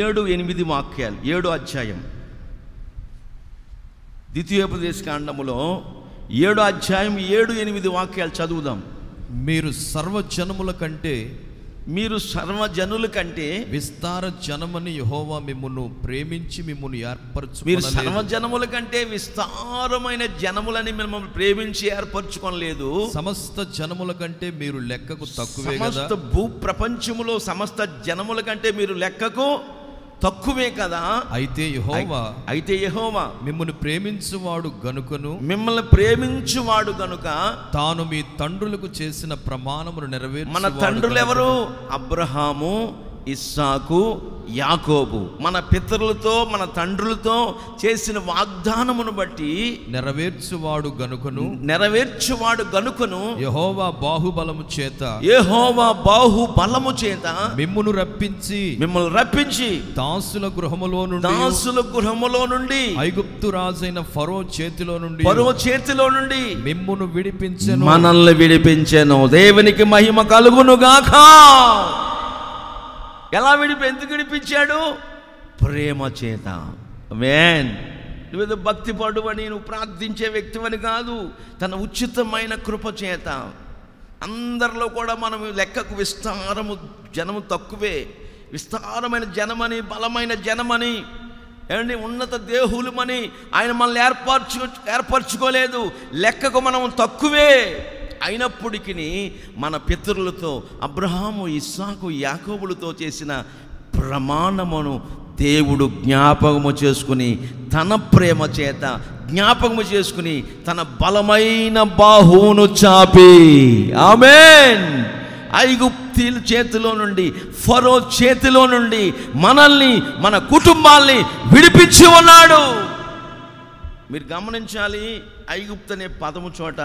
7-8 వాక్యాలు, 7వ అధ్యాయం, ద్వితీయోపదేశకాండములో 7వ అధ్యాయం 7-8 వాక్యాలు చదువుదాం. మీరు సర్వజనముల కంటే విస్తార జనమని యెహోవా మిమ్మును ప్రేమించి మిమ్మును ఏర్పరచుకొనలేదు. మీరు సర్వజనముల కంటే విస్తారమైన జనములని మిమ్మల్ని ప్రేమించి ఏర్పరచుకొనలేదు. సమస్త జనముల కంటే మీరు లెక్కకు తక్కువే కదా. సమస్త భూ ప్రపంచములో సమస్త జనముల కంటే మీరు లెక్కకు తక్కువే కదా. అయితే యెహోవా మిమ్మల్ని ప్రేమించువాడు గనుక తాను మీ తండ్రులకు చేసిన ప్రమాణమును నెరవేర్చు. మన తండ్రులు ఎవరు? అబ్రహాము, ఇస్సాకు, యాకోబు. మన పితరులతో మన తండ్రులతో చేసిన వాగ్దానమును బట్టి నెరవేర్చువాడు గనుకను యెహోవా బాహుబలము చేత మిమ్మును రప్పించి దాసుల గృహములో నుండి ఐగుప్తు రాజైన ఫరో చేతిలో నుండి మిమ్మును విడిపించెను, మనల్ని విడిపించెను. దేవునికి మహిమ కలుగును గాక. ఎందుకు విడిపించాడు? ప్రేమ చేత. ఆమేన్. నువ్వేదో భక్తి పడువని నువ్వు ప్రార్థించే వ్యక్తివని కాదు, తన ఉచితమైన కృప చేత. అందరిలో కూడా మనం లెక్కకు జనము తక్కువే. విస్తారమైన జనమని, బలమైన జనమని, ఏమండి ఉన్నత దేహులమని ఆయన మనల్ని ఏర్పరచుకోలేదు. లెక్కకు మనం తక్కువే. అయినప్పటికీ మన పితరులతో అబ్రహాము, ఇస్సాకు, యాకోబులతో చేసిన ప్రమాణమును దేవుడు జ్ఞాపకము చేసుకుని తన ప్రేమ చేత జ్ఞాపకము చేసుకుని తన బలమైన బాహువును చాపి, ఆమేన్, ఐగుప్తీల చేతిలో నుండి, ఫరో చేతిలో నుండి మనల్ని, మన కుటుంబాల్ని విడిపించి ఉన్నాడు. మీరు గమనించాలి, ఐగుప్తు అనే పదము చోట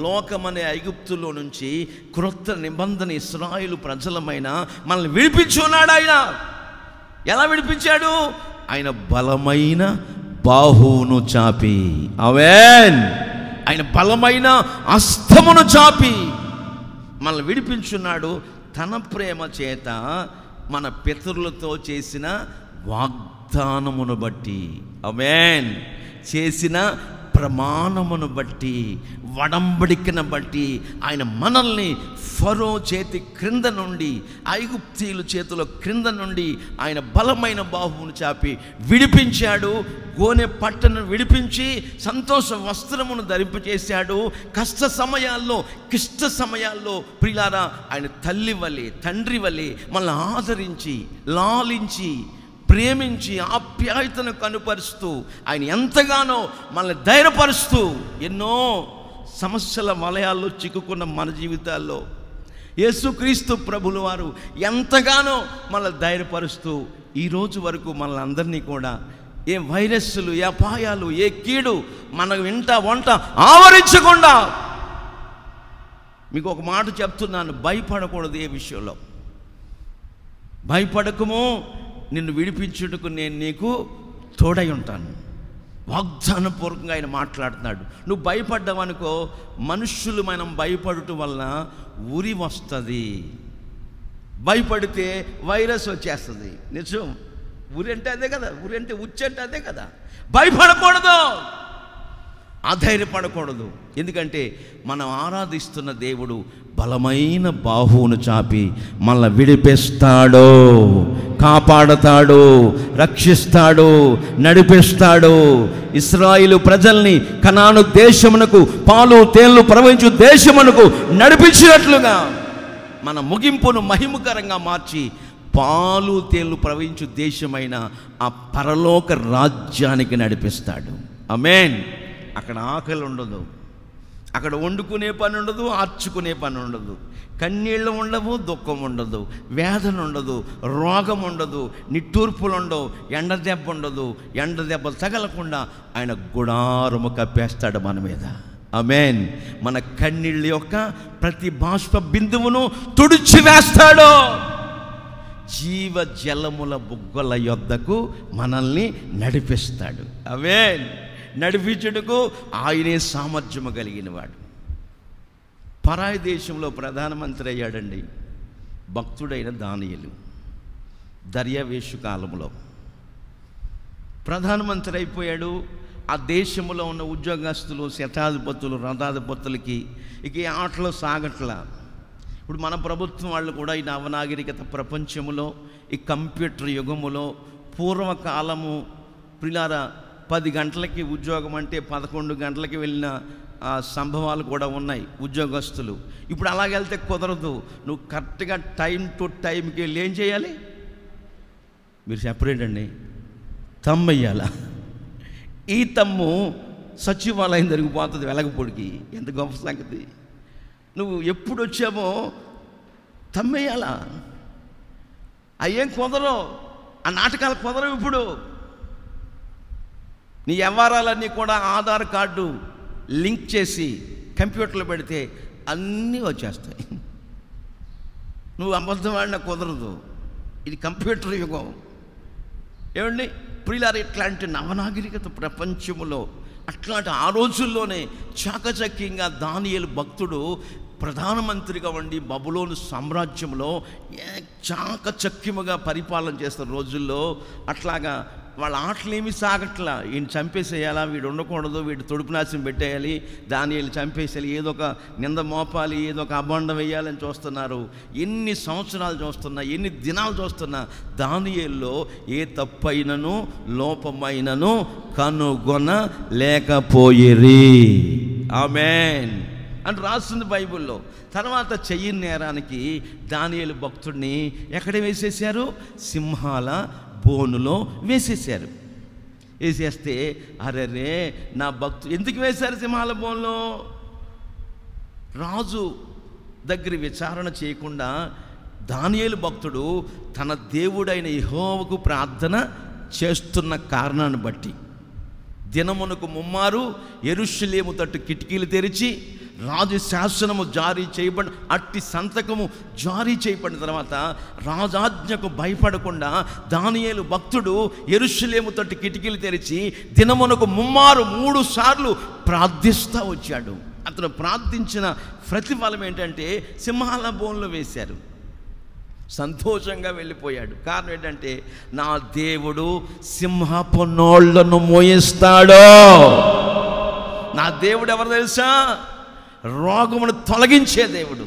లోకమనే ఐగుప్తులో నుంచి క్రొత్త నిబంధన ఇశ్రాయేలు ప్రజలమైన మనల్ని విడిపించి ఉన్నాడు. ఆయన ఎలా విడిపించాడు? ఆయన బలమైన బాహువును చాపి, ఆమేన్, ఆయన బలమైన హస్తమును చాపి మనల్ని విడిపించున్నాడు. తన ప్రేమ చేత మన పితరులతో చేసిన వాగ్దానమును బట్టి, ఆమేన్, చేసిన ప్రమాణమును బట్టి, వడంబడికను బట్టి ఆయన మనల్ని ఫరో చేతి క్రింద నుండి, ఐగుప్తీయుల చేతిలో క్రింద నుండి ఆయన బలమైన బాహువును చాపి విడిపించాడు. గోనె పట్టను విడిపించి సంతోష వస్త్రమును ధరింపచేశాడు. కష్ట సమయాల్లో, క్లిష్ట సమయాల్లో ప్రియులారా ఆయన తల్లి వలె, తండ్రి వలె మనల్ని ఆదరించి, లాలించి, ప్రేమించి, ఆప్యాయతను కనుపరుస్తూ ఆయన ఎంతగానో మనల్ని ధైర్యపరుస్తూ, ఎన్నో సమస్యల వలయాల్లో చిక్కుకున్న మన జీవితాల్లో యేసుక్రీస్తు ప్రభుల వారు ఎంతగానో మనల్ని ధైర్యపరుస్తూ ఈరోజు వరకు మనల్ని అందరినీ కూడా ఏ వైరస్లు, ఏ అపాయాలు, ఏ కీడు మన వంట ఆవరించకుండా. మీకు ఒక మాట చెప్తున్నాను, భయపడకూడదు. ఏ విషయంలో భయపడకము, నిన్ను విడిపించుటకు నేను నీకు తోడై ఉంటాను. వాగ్దానపూర్వకంగా ఆయన మాట్లాడుతున్నాడు. నువ్వు భయపడ్డావనుకో, మనుష్యులు మనం భయపడటం వలన ఉరి వస్తుంది. భయపడితే వైరస్ వచ్చేస్తుంది. నిజం. ఉరి అంటే అదే కదా, ఉరి అంటే ఉచ్చి అంటే అదే కదా. భయపడకూడదు, అధైర్యపడకూడదు. ఎందుకంటే మనం ఆరాధిస్తున్న దేవుడు బలమైన బాహువును చాపి మనల్ని విడిపిస్తాడు, కాపాడతాడు, రక్షిస్తాడు, నడిపిస్తాడు. ఇశ్రాయేలు ప్రజల్ని కనాను దేశమునకు, పాలు తేళ్లు ప్రవహించు దేశమునకు నడిపించినట్లుగా మన ముగింపును మహిమకరంగా మార్చి పాలు తేళ్లు ప్రవహించు దేశమైన ఆ పరలోక రాజ్యానికి నడిపిస్తాడు. ఆమేన్. అక్కడ ఆకలి ఉండదు, అక్కడ వండుకునే పని ఉండదు, ఆర్చుకునే పని ఉండదు, కన్నీళ్ళు ఉండవు, దుఃఖం ఉండదు, వేదన ఉండదు, రోగం ఉండదు, నిట్టూర్పులు ఉండవు, ఎండ దెబ్బ ఉండదు. ఎండ దెబ్బ తగలకుండా ఆయన గుడారము కప్పేస్తాడు మన మీద. ఆమేన్. మన కన్నీళ్ళ యొక్క ప్రతి బాష్ప బిందువును తుడిచివేస్తాడు. జీవ జలముల బుగ్గల యొద్దకు మనల్ని నడిపిస్తాడు. ఆమేన్. నడిపించుటకు ఆయనే సామర్థ్యము కలిగిన వాడు. పరాయి దేశంలో ప్రధానమంత్రి అయ్యాడండి భక్తుడైన దానియేలు. దర్యావేషు కాలంలో ప్రధానమంత్రి అయిపోయాడు. ఆ దేశంలో ఉన్న ఉద్యోగస్తులు, శతాధిపతులు, రథాధిపతులకి ఇక ఈ ఆటలో సాగట్లా. ఇప్పుడు మన ప్రభుత్వం వాళ్ళు కూడా ఈ నవనాగరికత ప్రపంచంలో, ఈ కంప్యూటర్ యుగములో, పూర్వకాలము ప్రిలారా 10 గంటలకి ఉద్యోగం అంటే 11 గంటలకి వెళ్ళిన సంభవాలు కూడా ఉన్నాయి ఉద్యోగస్తులు. ఇప్పుడు అలాగెళ్తే కుదరదు. నువ్వు కరెక్ట్గా టైం టు టైంకి వెళ్ళి ఏం చేయాలి? మీరు సెపరేట్ అండి, తమ్ము వెయ్యాల. ఈ తమ్ము సచివాలయం జరిగిపోతుంది వెలగపొడికి. ఎంత గొప్ప సంగతి! నువ్వు ఎప్పుడు వచ్చామో తమ్మేయాలా? అయ్యేం కుదరవు, ఆ నాటకాలు కుదరవు. ఇప్పుడు నీ వ్యవహారాలన్నీ కూడా ఆధార్ కార్డు లింక్ చేసి కంప్యూటర్లో పెడితే అన్నీ వచ్చేస్తాయి. నువ్వు అబద్ధం ఆడినా కుదరదు. ఇది కంప్యూటర్ యుగం. ఏమండి ప్రియులారా, ఇట్లాంటి నవనాగరికత ప్రపంచంలో అట్లాంటి ఆ రోజుల్లోనే చాకచక్యంగా దానియేలు భక్తుడు ప్రధానమంత్రిగా ఉండి బబులోను సామ్రాజ్యంలో చాకచక్యముగా పరిపాలన చేస్తున్న రోజుల్లో అట్లాగా వాళ్ళ ఆటలేమి సాగట్లా. ఈయన చంపేసేయాలా, వీడు ఉండకూడదు, వీడు తొడుపునాశం పెట్టేయాలి, దానియేలు చంపేసేయాలి, ఏదో ఒక నింద మోపాలి, ఏదో ఒక అభాండం వేయాలని చూస్తున్నారు. ఎన్ని సంవత్సరాలు చూస్తున్నా, ఎన్ని దినాలు చూస్తున్నా దానియేలులో ఏ తప్పైనను లోపమైనను కనుగొనలేకపోయిరి. ఆమేన్ అని రాస్తుంది బైబిల్లో. తర్వాత చెయ్యని నేరానికి దానియేలు భక్తుడిని ఎక్కడ వేసేసారు? సింహాల బోనులో వేసేసారు. వేసేస్తే అరే నా భక్తుడు ఎందుకు వేశారు సింహాల బోన్లో? రాజు దగ్గర విచారణ చేయకుండా దానియేలు భక్తుడు తన దేవుడైన యెహోవాకు ప్రార్థన చేస్తున్న కారణాన్ని బట్టి దినమునకు ముమ్మారు యెరూషలేము తట్టు కిటికీలు తెరిచి రాజు శాసనము జారీ చేయబడి అట్టి సంతకము జారీ చేయబడిన తర్వాత రాజాజ్ఞకు భయపడకుండా దానియేలు భక్తుడు యెరూషలేము తట్టు కిటికీలు తెరిచి దినమునకు ముమ్మారు 3 సార్లు ప్రార్థిస్తూ వచ్చాడు. అతను ప్రార్థించిన ప్రతిఫలం ఏంటంటే సింహాల బోన్లో వేశారు. సంతోషంగా వెళ్ళిపోయాడు. కారణం ఏంటంటే నా దేవుడు సింహపు నోళ్లను మోయిస్తాడు. నా దేవుడు ఎవరు తెలుసా? రోగమును తొలగించే దేవుడు,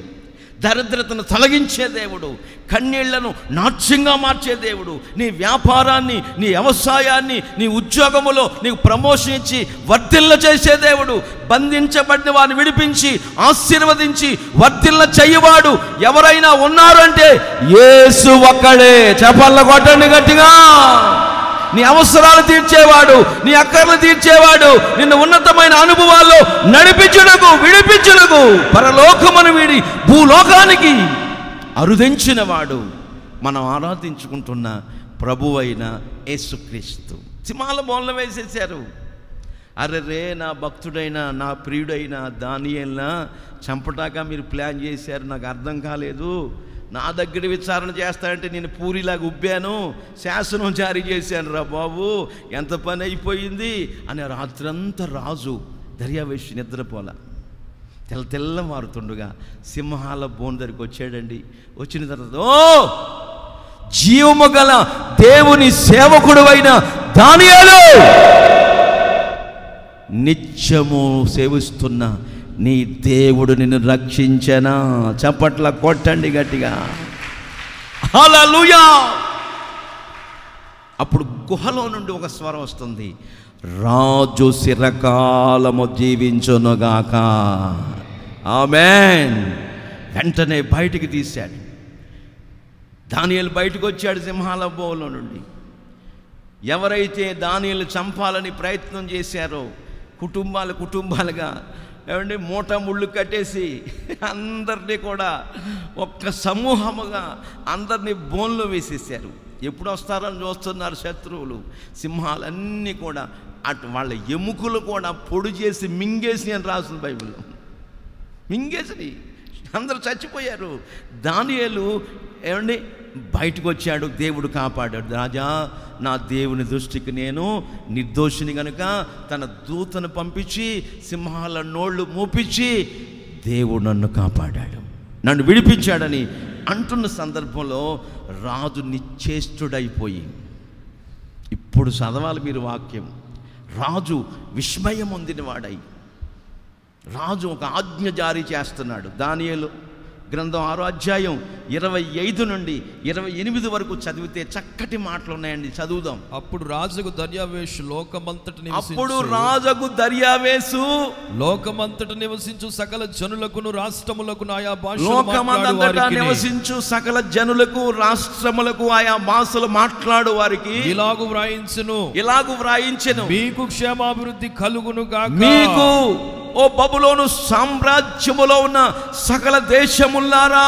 దరిద్రతను తొలగించే దేవుడు, కన్నీళ్లను నాట్యంగా మార్చే దేవుడు. నీ వ్యాపారాన్ని, నీ వ్యవసాయాన్ని, నీ ఉద్యోగములో నీకు ప్రమోషన్ ఇచ్చి వర్ధిల్ల చేసే దేవుడు, బంధించబడిన వారిని విడిపించి ఆశీర్వదించి వర్ధిల్ల చేయవాడు ఎవరైనా ఉన్నారు అంటే యేసు ఒక్కడే. చప్పట్ల కొట్టండి గట్టిగా. నీ అవసరాలు తీర్చేవాడు, నీ అక్కర్లు తీర్చేవాడు, నిన్ను ఉన్నతమైన అనుభవాల్లో నడిపించుటకు, విడిపించుటకు, పరలోకమును వీడి భూలోకానికి అరుదించిన వాడు మనం ఆరాధించుకుంటున్న ప్రభువైన యేసుక్రీస్తు. సింహాల బోన్లో వేసేసారు. అరే నా భక్తుడైన నా ప్రియుడైన దానియేలును చంపటాక మీరు ప్లాన్ చేశారు, నాకు అర్థం కాలేదు. నా దగ్గర విచారణ చేస్తానంటే నేను పూరిలాగా ఉబ్బాను, శాసనం జారీ చేశాను రా బాబు, ఎంత పని అయిపోయింది అని రాత్రంతా రాజు దర్యావేషు నిద్రపోల. తెల్ల మారుతుండగా సింహాల బోన్ దగ్గరికి వచ్చాడండి. వచ్చిన తర్వాత ఓ జీవము గల దేవుని సేవకుడు అయిన దానియేలు, నిత్యము సేవిస్తున్న నీ దేవుడు నిన్ను రక్షించనా? చప్పట్ల కొట్టండి గట్టిగా. హల్లెలూయా. అప్పుడు గుహలో నుండి ఒక స్వరం వస్తుంది, రాజు చిరకాలము జీవించునుగాక. ఆమేన్. వెంటనే బయటికి తీశాడు. దానియేలు బయటకు వచ్చాడు సింహాల బోలో నుండి. ఎవరైతే దానియేలు చంపాలని ప్రయత్నం చేశారో కుటుంబాలుగా ఏమండి మూట ముళ్ళు కట్టేసి అందరినీ కూడా ఒక్క సమూహముగా అందరినీ బోన్లో వేసేసారు. ఎప్పుడు వస్తారని చూస్తున్నారు శత్రువులు. సింహాలన్నీ కూడా అటు వాళ్ళ ఎముకలు కూడా పొడి చేసి మింగేసి అని రాస్తుంది బైబిల్లో. మింగేసి అందరూ చచ్చిపోయారు. దానియేలు ఏమండి బయటకు వచ్చాడు, దేవుడు కాపాడాడు. రాజా, నా దేవుని దృష్టికి నేను నిర్దోషిని కనుక తన దూతను పంపించి సింహాల నోళ్ళు మూపించి దేవుడు నన్ను కాపాడాడు, నన్ను విడిపించాడని అంటున్న సందర్భంలో రాజు నిశ్చేష్టుడైపోయి, ఇప్పుడు చదవాలి మీరు వాక్యం, రాజు విస్మయం పొందినవాడై రాజు ఒక ఆజ్ఞ జారీ చేస్తున్నాడు. దానియేలు గ్రంథం 6వ అధ్యాయం 25 నుండి 28 వరకు చదివితే చక్కటి మాటలు ఉన్నాయండి, చదువుదాం. అప్పుడు రాజుకు దర్యావేషు లోకమంతట నివసించు సకల జనులకును రాష్ట్రములకు ఆయా భాషలు నివసించు సకల జనులకు రాష్ట్రములకు ఆయా భాషలు మాట్లాడు వారికి ఇలాగు వ్రాయించెను, మీకు క్షేమాభివృద్ధి కలుగును గాక. మీకు ఓ బబులోను సామ్రాజ్యములో ఉన్న సకల దేశములారా,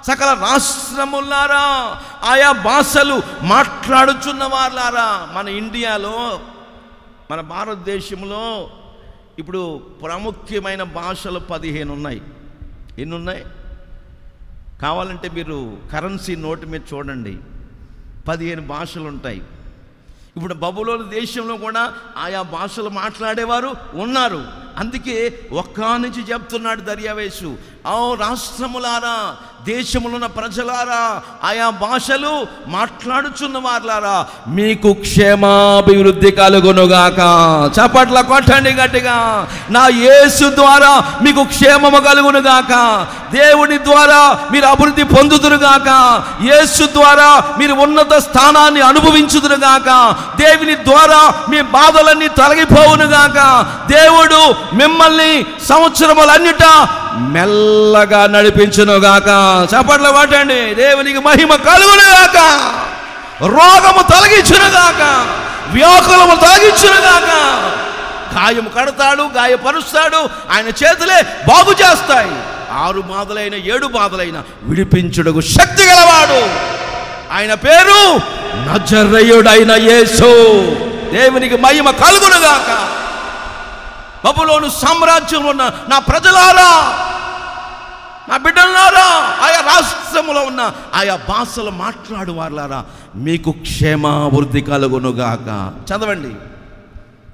సకల రాష్ట్రములారా, ఆయా భాషలు మాట్లాడుచున్న వాళ్ళారా. మన ఇండియాలో, మన భారతదేశంలో ఇప్పుడు ప్రాముఖ్యమైన భాషలు 15 ఉన్నాయి. ఎన్ని ఉన్నాయి? కావాలంటే మీరు కరెన్సీ నోటు మీద చూడండి, 15 భాషలు ఉంటాయి. ఇప్పుడు బబులోను దేశంలో కూడా ఆయా భాషలు మాట్లాడేవారు ఉన్నారు. అందుకే ఒక్క నుంచి చెప్తున్నాడు దర్యావేషు, ఓ రాష్ట్రములారా, దేశములో ఉన్న ప్రజలారా, ఆయా భాషలు మాట్లాడుచున్న వారులారా, మీకు క్షేమాభివృద్ధి కలుగునుగాక. చప్పట్ల కొట్టండి గట్టిగా. నా యేసు ద్వారా మీకు క్షేమము కలుగునుగాక, దేవుని ద్వారా మీరు అభివృద్ధి పొందుదురుగాక, యేసు ద్వారా మీరు ఉన్నత స్థానాన్ని అనుభవించుదురుగాక, దేవుని ద్వారా మీ బాధలన్నీ తొలగిపోవునుగాక, దేవుడు మిమ్మల్ని సంవత్సరములన్నిట మెల్లగా నడిపించునుగాక. చప్పట్లు కొట్టండి. దేవునికి మహిమ కలుగునుగాక, రోగము తొలగించునుగాక, వ్యాకులము తొలగించునుగాక. గాయము కడతాడు, గాయపరుస్తాడు, ఆయన చేతులే బాగు చేస్తాయి. 6 బాధలైన 7 బాధలైన విడిపించుటకు శక్తి గలవాడు. ఆయన పేరు నజరేయుడైన యేసు. దేవునికి మహిమ కలుగునుగాక. బబులోను సామ్రాజ్యంలో ఉన్న నా ప్రజలారా, నా బిడ్డలారా, ఆయా రాష్ట్రములో ఉన్న ఆయా భాషలు మాట్లాడు వారులారా, మీకు క్షేమాభివృద్ధి కలుగునుగాక. చదవండి.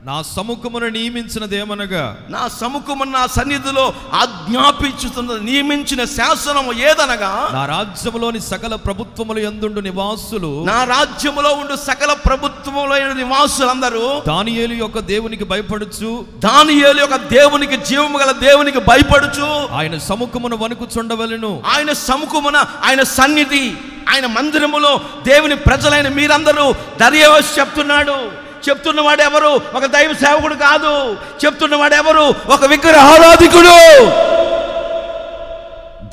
నా సముఖమును నియమించినదేమనగా, నా సముఖమును నా సన్నిధిలో ఆజ్ఞాపించుతున్న నియమించిన శాసనము ఏదనగా, నా రాజ్యములోని సకల ప్రభుత్వములు యందుండు నివాసులు, నా రాజ్యములో ఉండు సకల ప్రభుత్వములైన నివాసులందరూ దానియేలు యొక్క దేవునికి భయపడుచు, దానియేలు యొక్క దేవునికి, జీవము గల దేవునికి భయపడుచు ఆయన సముఖమును వణుకుచుండవలెను. ఆయన సముఖమున, ఆయన సన్నిధి, ఆయన మందిరములో దేవుని ప్రజలైన మీరందరూ దర్యావేషు చెప్తున్నవాడు ఎవరు? ఒక దైవ సేవకుడు కాదు. చెప్తున్నవాడు ఎవరు? ఒక విగ్రహారాధికుడు.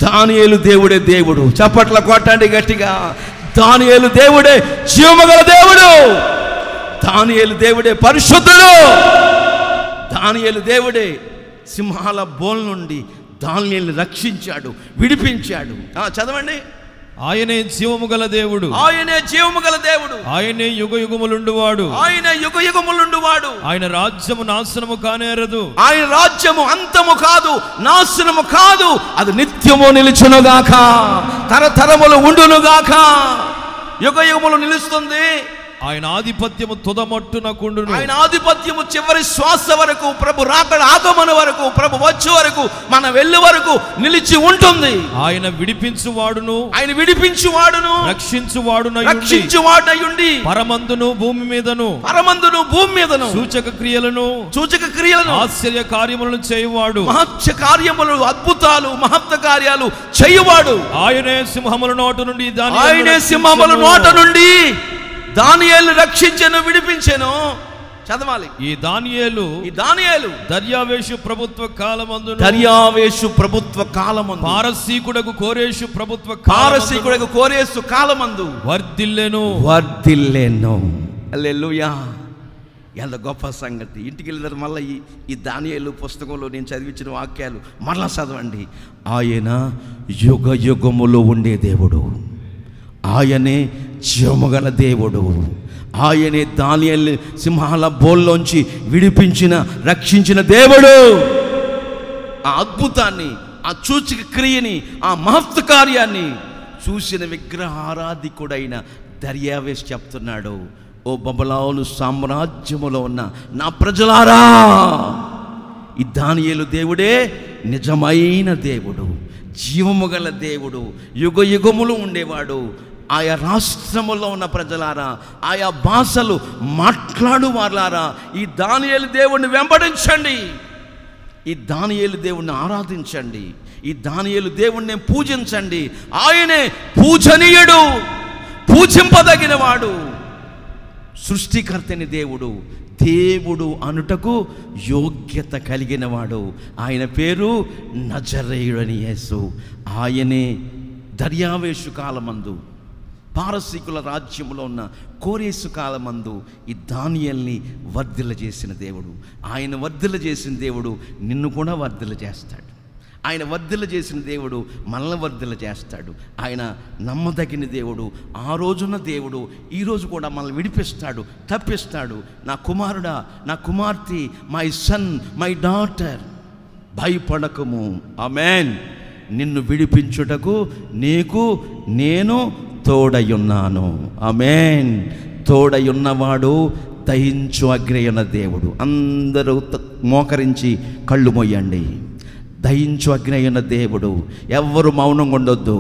దానియేలు దేవుడే దేవుడు. చప్పట్ల కొట్టండి గట్టిగా. దానియేలు దేవుడే జీవముగల దేవుడు. దానియేలు దేవుడే పరిశుద్ధుడు. దానియేలు దేవుడే సింహాల బోల్ నుండి దానియేలుని రక్షించాడు, విడిపించాడు. చదవండి. ఆయనే జీవము గల దేవుడు, ఆయనే జీవము గల దేవుడు, ఆయనే యుగయుగములుండువాడు, ఆయన యుగయుగములుండువాడు. ఆయన రాజ్యము నాశనము కానేరదు, ఆయన రాజ్యము అంతము కాదు, నాశనము కాదు, అది నిత్యము నిలుచునుగాక, తరతరములు ఉండునుగాక, యుగయుగములు నిలుస్తుంది. ఆయన ఆధిపత్యము తుదమట్టునకుండును. ఆయన ఆధిపత్యము చివరి శ్వాస వరకు, ప్రభు రాకడ ఆగమన వరకు, ప్రభు వచ్చే వరకు, మన వెళ్ళే వరకు నిలిచి ఉంటుంది. ఆయన విడిపించువాడును, ఆయన విడిపించువాడును, రక్షించువాడునయుండి పరమందును భూమి మీదను సూచక క్రియలను ఆశ్చర్య కార్యములను చేయువాడు, మహత్య కార్యములు, అద్భుతాలు, మహత్త కార్యాలు చేయువాడు. ఆయనే సింహముల నోట నుండి దానియేలు రక్షించెను, విడిపించెను. చదవాలి. ఈ దానియేలు దర్యావేషు ప్రభుత్వ కాలమందు పారసీకుడకు కోరేసు కాలమందు వర్ధిల్లెను. హల్లెలూయా. ఎంత గొప్ప సంగతి. ఇంటికి వెళ్ళిన మళ్ళీ ఈ దానియేలు పుస్తకంలో నేను చదివించిన వాక్యాలు మరలా చదవండి. ఆయన యుగ యుగములో ఉండే దేవుడు, ఆయనే జీవముగల దేవుడు, ఆయనే దానియేలు సింహాల బోల్లోంచి రక్షించిన దేవుడు. ఆ అద్భుతాన్ని, ఆ సూచక క్రియని, ఆ మహత్ కార్యాన్ని చూసిన విగ్రహారాధికుడైన దర్యావేషు చెప్తున్నాడు, ఓ బబులోను సామ్రాజ్యములో ఉన్న నా ప్రజలారా, ఈ దానియేలు దేవుడే నిజమైన దేవుడు, జీవము గల దేవుడు, యుగ యుగములు ఉండేవాడు. ఆయా రాష్ట్రములో ఉన్న ప్రజలారా, ఆయా భాషలు మాట్లాడు వారులారా, ఈ దానియేలు దేవుణ్ణి వెంబడించండి, ఈ దానియేలు దేవుణ్ణి ఆరాధించండి, ఈ దానియేలు దేవుణ్ణి పూజించండి. ఆయనే పూజనీయుడు, పూజింపదగినవాడు, సృష్టికర్తని దేవుడు అనుటకు యోగ్యత కలిగినవాడు. ఆయన పేరు నజరేయుడని యేసు. ఆయనే దర్యావేషు కాలమందు, పారసీకుల రాజ్యంలో ఉన్న కోరేసు కాలమందు ఈ దానియేలుని వర్ధిల్ల చేసిన దేవుడు. ఆయన వర్ధిల్ల చేసిన దేవుడు నిన్ను కూడా వర్ధిల్ల చేస్తాడు. ఆయన వర్ధిల్ల చేసిన దేవుడు మనల్ని వర్ధిల్ల చేస్తాడు. ఆయన నమ్మదగిన దేవుడు, ఆ రోజున్న దేవుడు ఈరోజు కూడా మనల్ని విడిపిస్తాడు, తప్పిస్తాడు. నా కుమారుడా, నా కుమార్తె, మై సన్, మై డాటర్, భయపడకము. ఆమేన్. నిన్ను విడిపించుటకు నేను తోడయున్నాను. ఆమేన్. తోడయున్నవాడు దహించు అగ్రయున్న దేవుడు. అందరూ మోకరించి కళ్ళు మొయ్యండి. దహించు అగ్ని అయిన దేవుడు. ఎవ్వరు మౌనంగా ఉండొద్దు,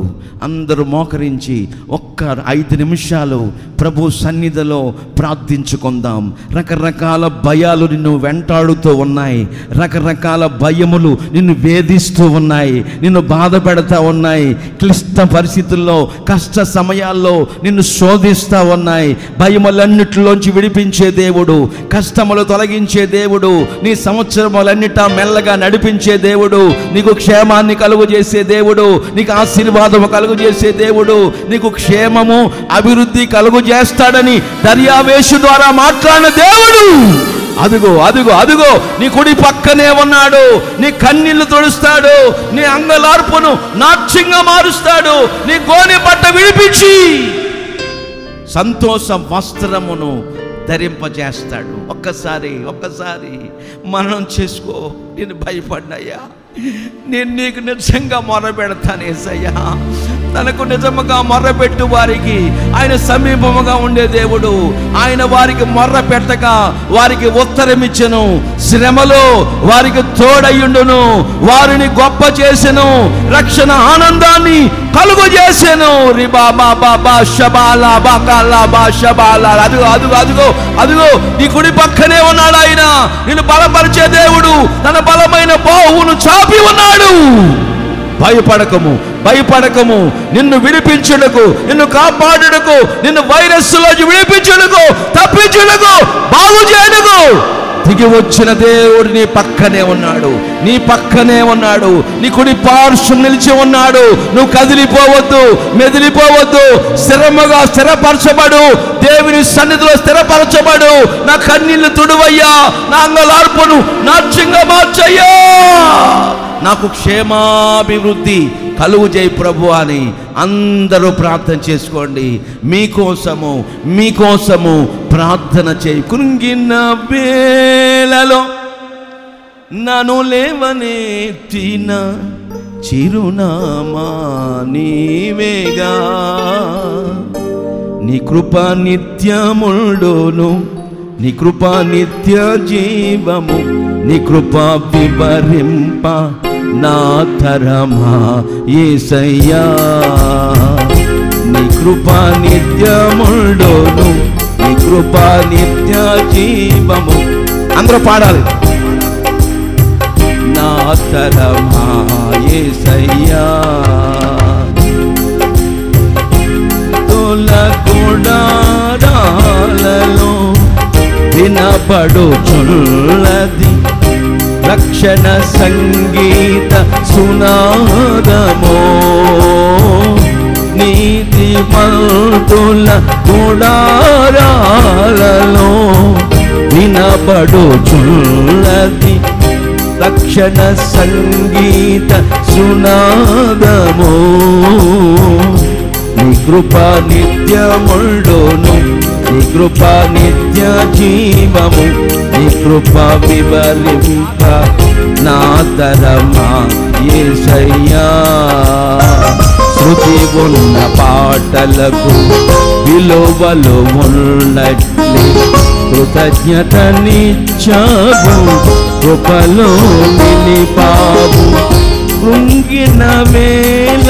అందరూ మోకరించి ఒక్క 5 నిమిషాలు ప్రభు సన్నిధిలో ప్రార్థించుకుందాం. రకరకాల భయాలు నిన్ను వెంటాడుతూ ఉన్నాయి, రకరకాల భయములు నిన్ను వేధిస్తూ ఉన్నాయి, నిన్ను బాధ పెడతా ఉన్నాయి, క్లిష్ట పరిస్థితుల్లో, కష్ట సమయాల్లో నిన్ను శోధిస్తూ ఉన్నాయి. భయములన్నిటిలోంచి విడిపించే దేవుడు, కష్టములు తొలగించే దేవుడు, నీ సంవత్సరములన్నిటా మెల్లగా నడిపించే దేవుడు, నీకు క్షేమాన్ని కలుగు చేసే దేవుడు, నీకు ఆశీర్వాదము కలుగు చేసే దేవుడు, నీకు క్షేమము అభివృద్ధి కలుగు చేస్తాడని దర్యావేషు ద్వారా మాట్లాడిన దేవుడు అదుగో అదుగో అదుగో నీ కుడి పక్కనే ఉన్నాడు. నీ కన్నీళ్లు తుడుస్తాడు, నీ అంగలార్పును నాట్యంగా మారుస్తాడు, నీ గోనె పట్ట విడిపించి సంతోష వస్త్రమును ధరింపజేస్తాడు. ఒక్కసారి మననం చేసుకో. నేను భయపడ్డాయ్యా, నేను నీకు నిజంగా మొర్రపెడతాను యేసయ్యా. తనకు నిజముగా మొర్రపెట్టు వారికి ఆయన సమీపముగా ఉండే దేవుడు. ఆయన వారికి మొర్ర పెట్టగా వారికి ఉత్తరమిచ్చెను, శ్రమలో వారికి తోడయుండును, వారిని గొప్ప చేసెను, రక్షణ ఆనందాన్ని కలుగు చేసెను. అదుగో నీ కుడి పక్కనే ఉన్నాడు ఆయన. నిన్ను బలపరిచే దేవుడు తన బలమైన బాహువును చాపి ఉన్నాడు. భయపడకము. నిన్ను విడిపించుటకు, నిన్ను కాపాడుటకు, నిన్ను వైరస్సులోంచి విడిపించుటకు, తప్పించుటకు, బాగు చేయుటకు దిగి వచ్చిన దేవుడు నీ పక్కనే ఉన్నాడు, నీ కుడి పార్శ్వం నిలిచి ఉన్నాడు. నువ్వు కదిలిపోవద్దు, మెదిలిపోవద్దు. స్థిరపరచబడు, దేవుని సన్నిధిలో స్థిరపరచబడు. నా కన్నీళ్లు తుడువయ్యా, నా అంగలార్పును నాట్యంగా మార్చయ్యా, నాకు క్షేమాభివృద్ధి కలుగు చేయి ప్రభు అని అందరూ ప్రార్థన చేసుకోండి. మీకోసము ప్రార్థన చేయి. కృంగిన వేళలో నన్ను లేవనెత్తిన చిరునామా నీవేగా, నీ కృప నిత్యముండును, నీ కృప నిత్య జీవము, నీ కృప వివరింప నా తరమా యేసయ్యా. నీ కృప నిత్యముండును, నీ కృప నిత్య జీవము. అందరూ పాడాలి. నా తరమా యేసయ్యా. తొల గుడారాలలో వినపడుచున్నది రక్షణ సంగీత సునాదమో నీతిమంతుల గుడారాలలో వినపడుచున్నది రక్షణ సంగీత సునాదమో నీ కృప నిత్యముండును నీ కృప నిత్య జీవము నీ కృప వివరింప నా తరమా యేసయ్యా శృతి ఉన్న పాటలకు విలువలు ఉన్నట్లే కృతజ్ఞతనిచ్చావు కృపలో నిలిపావు కృంగిన వేళ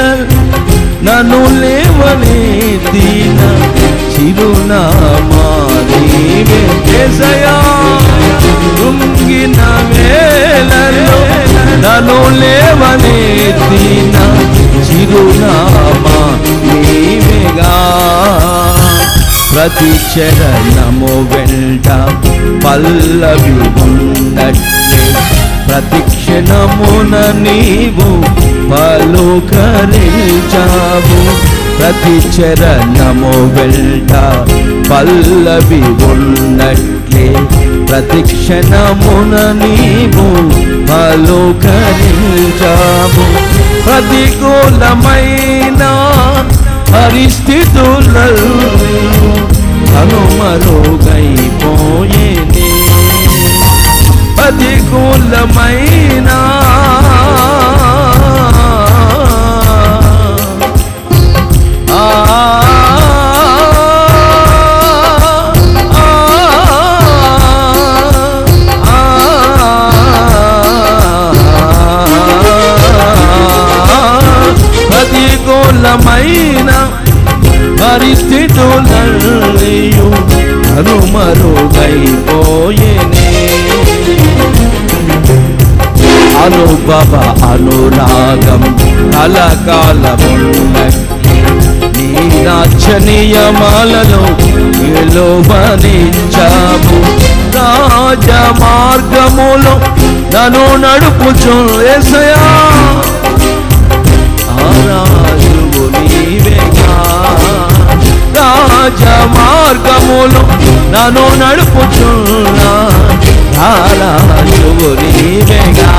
నన్ను లేవనెత్తిన చిరునామా నీవే యేసయ్యా కృంగిన వేళలో నన్ను లేవనెత్తిన చిరునామా నీవేగా ప్రతి చరణము వెంట పల్లవి ఉన్నట్లే ప్రతి క్షణమున నీవు పలుకరించావు ప్రతి చరణము వెంట పల్లవి ఉన్నట్లే ప్రతి క్షణమున నీవు పలుకరించావు ప్రతికూలమైన పరిస్థితులలో కనుమరుగైపోయేనే ప్రతికూలమైన ప్రతికూలమైన పరిస్థితులన్నీయు కనుమరుగైపోయేనే అనుభవ అనురాగం కలకాలమున్నట్లే నీ నాచనీయమాలలో విలువనిచ్చావు రాజ మార్గములో నన్ను నడుపుచు యేసయ్యా రాజువు నీవేగా రాజ మార్గములో నన్ను నడుపుచున్నా రాజువు నీవేగా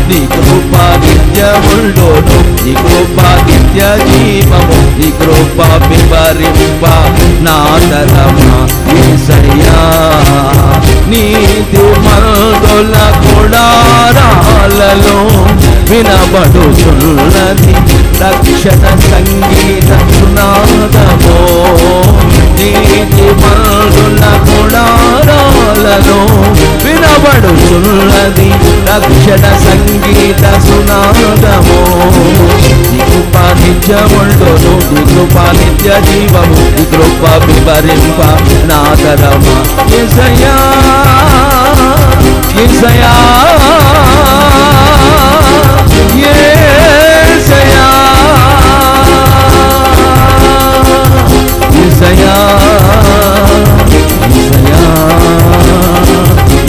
నీ కృప నిత్యముండును నీ కృప నిత్య జీవము నీ కృప వివరింప నా తరమా యేసయ్యా నీతిమంతుల గుడారాలలో వినబడుచున్నది రక్షణ సంగీత సునాదమో నీతిమంతుల గుడారాలలో వినబడుచున్నది రక్షణ సంగీత సునాదమో నీ కృప నిత్యముండును నీ కృప నిత్య జీవము నీ కృప వివరింప నా తరమా యేసయ్యా యేసయ్యా యేసయ్యా యేసయ్యా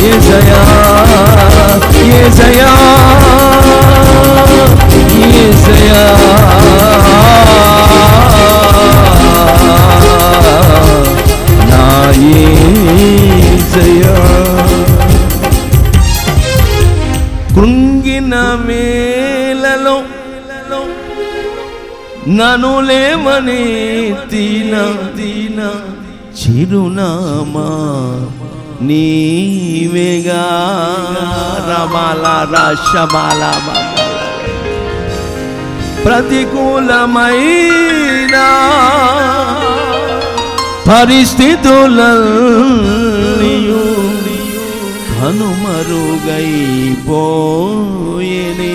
యేసయ్యా యేసయ్యా యేసయ్యా నా యేసయ్యా కృంగిన మేలలో నన్ను లేవనెత్తిన చిరునామా నీవేగా రమాల రాశమాల ప్రతికూలమైన పరిస్థితులన్నీయు కనుమరుగైపోయేనే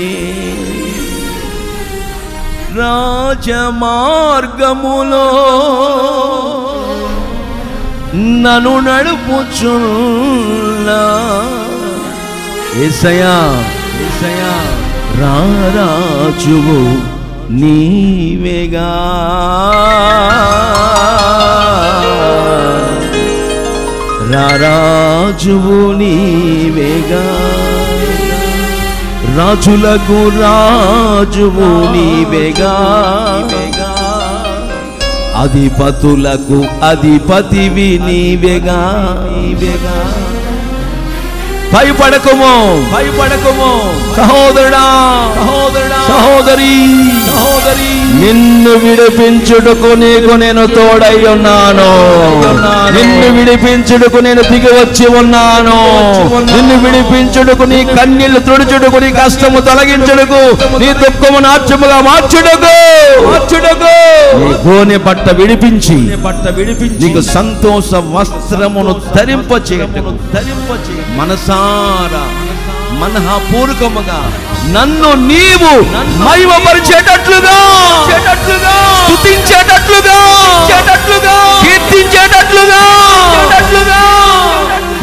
రాజమార్గములో నన్ను నడుపుచున్నా యేసయ్యా యేసయ్యా రారాజువు నీవేగా రారాజువు నీవేగా, రాజులకు రాజువు నీవేగా, అధిపతులకు అధిపతివి నీవేగా. భయపడకుమో సహోదరుడా, సహోదరి, నిన్ను విడిపించుటకు నీకు నేను తోడై ఉన్నాను. నిన్ను విడిపించుటకు నేను దిగి వచ్చి ఉన్నాను. నిన్ను విడిపించుటకు, నీ కన్నీళ్లు తుడుచుటకు, నీ కష్టము తొలగించుటకు, నీ దుఃఖము నాట్యముగా మార్చుటకు, నీ గోనె పట్ట విడిపించి నీకు సంతోష వస్త్రమును ధరింపచేయుటకు మనసారా మనఃపూర్వకముగా నన్ను నీవు మహిమపరిచేటట్లుగా, స్తుతించేటట్లుగా, కీర్తించేటట్లుగా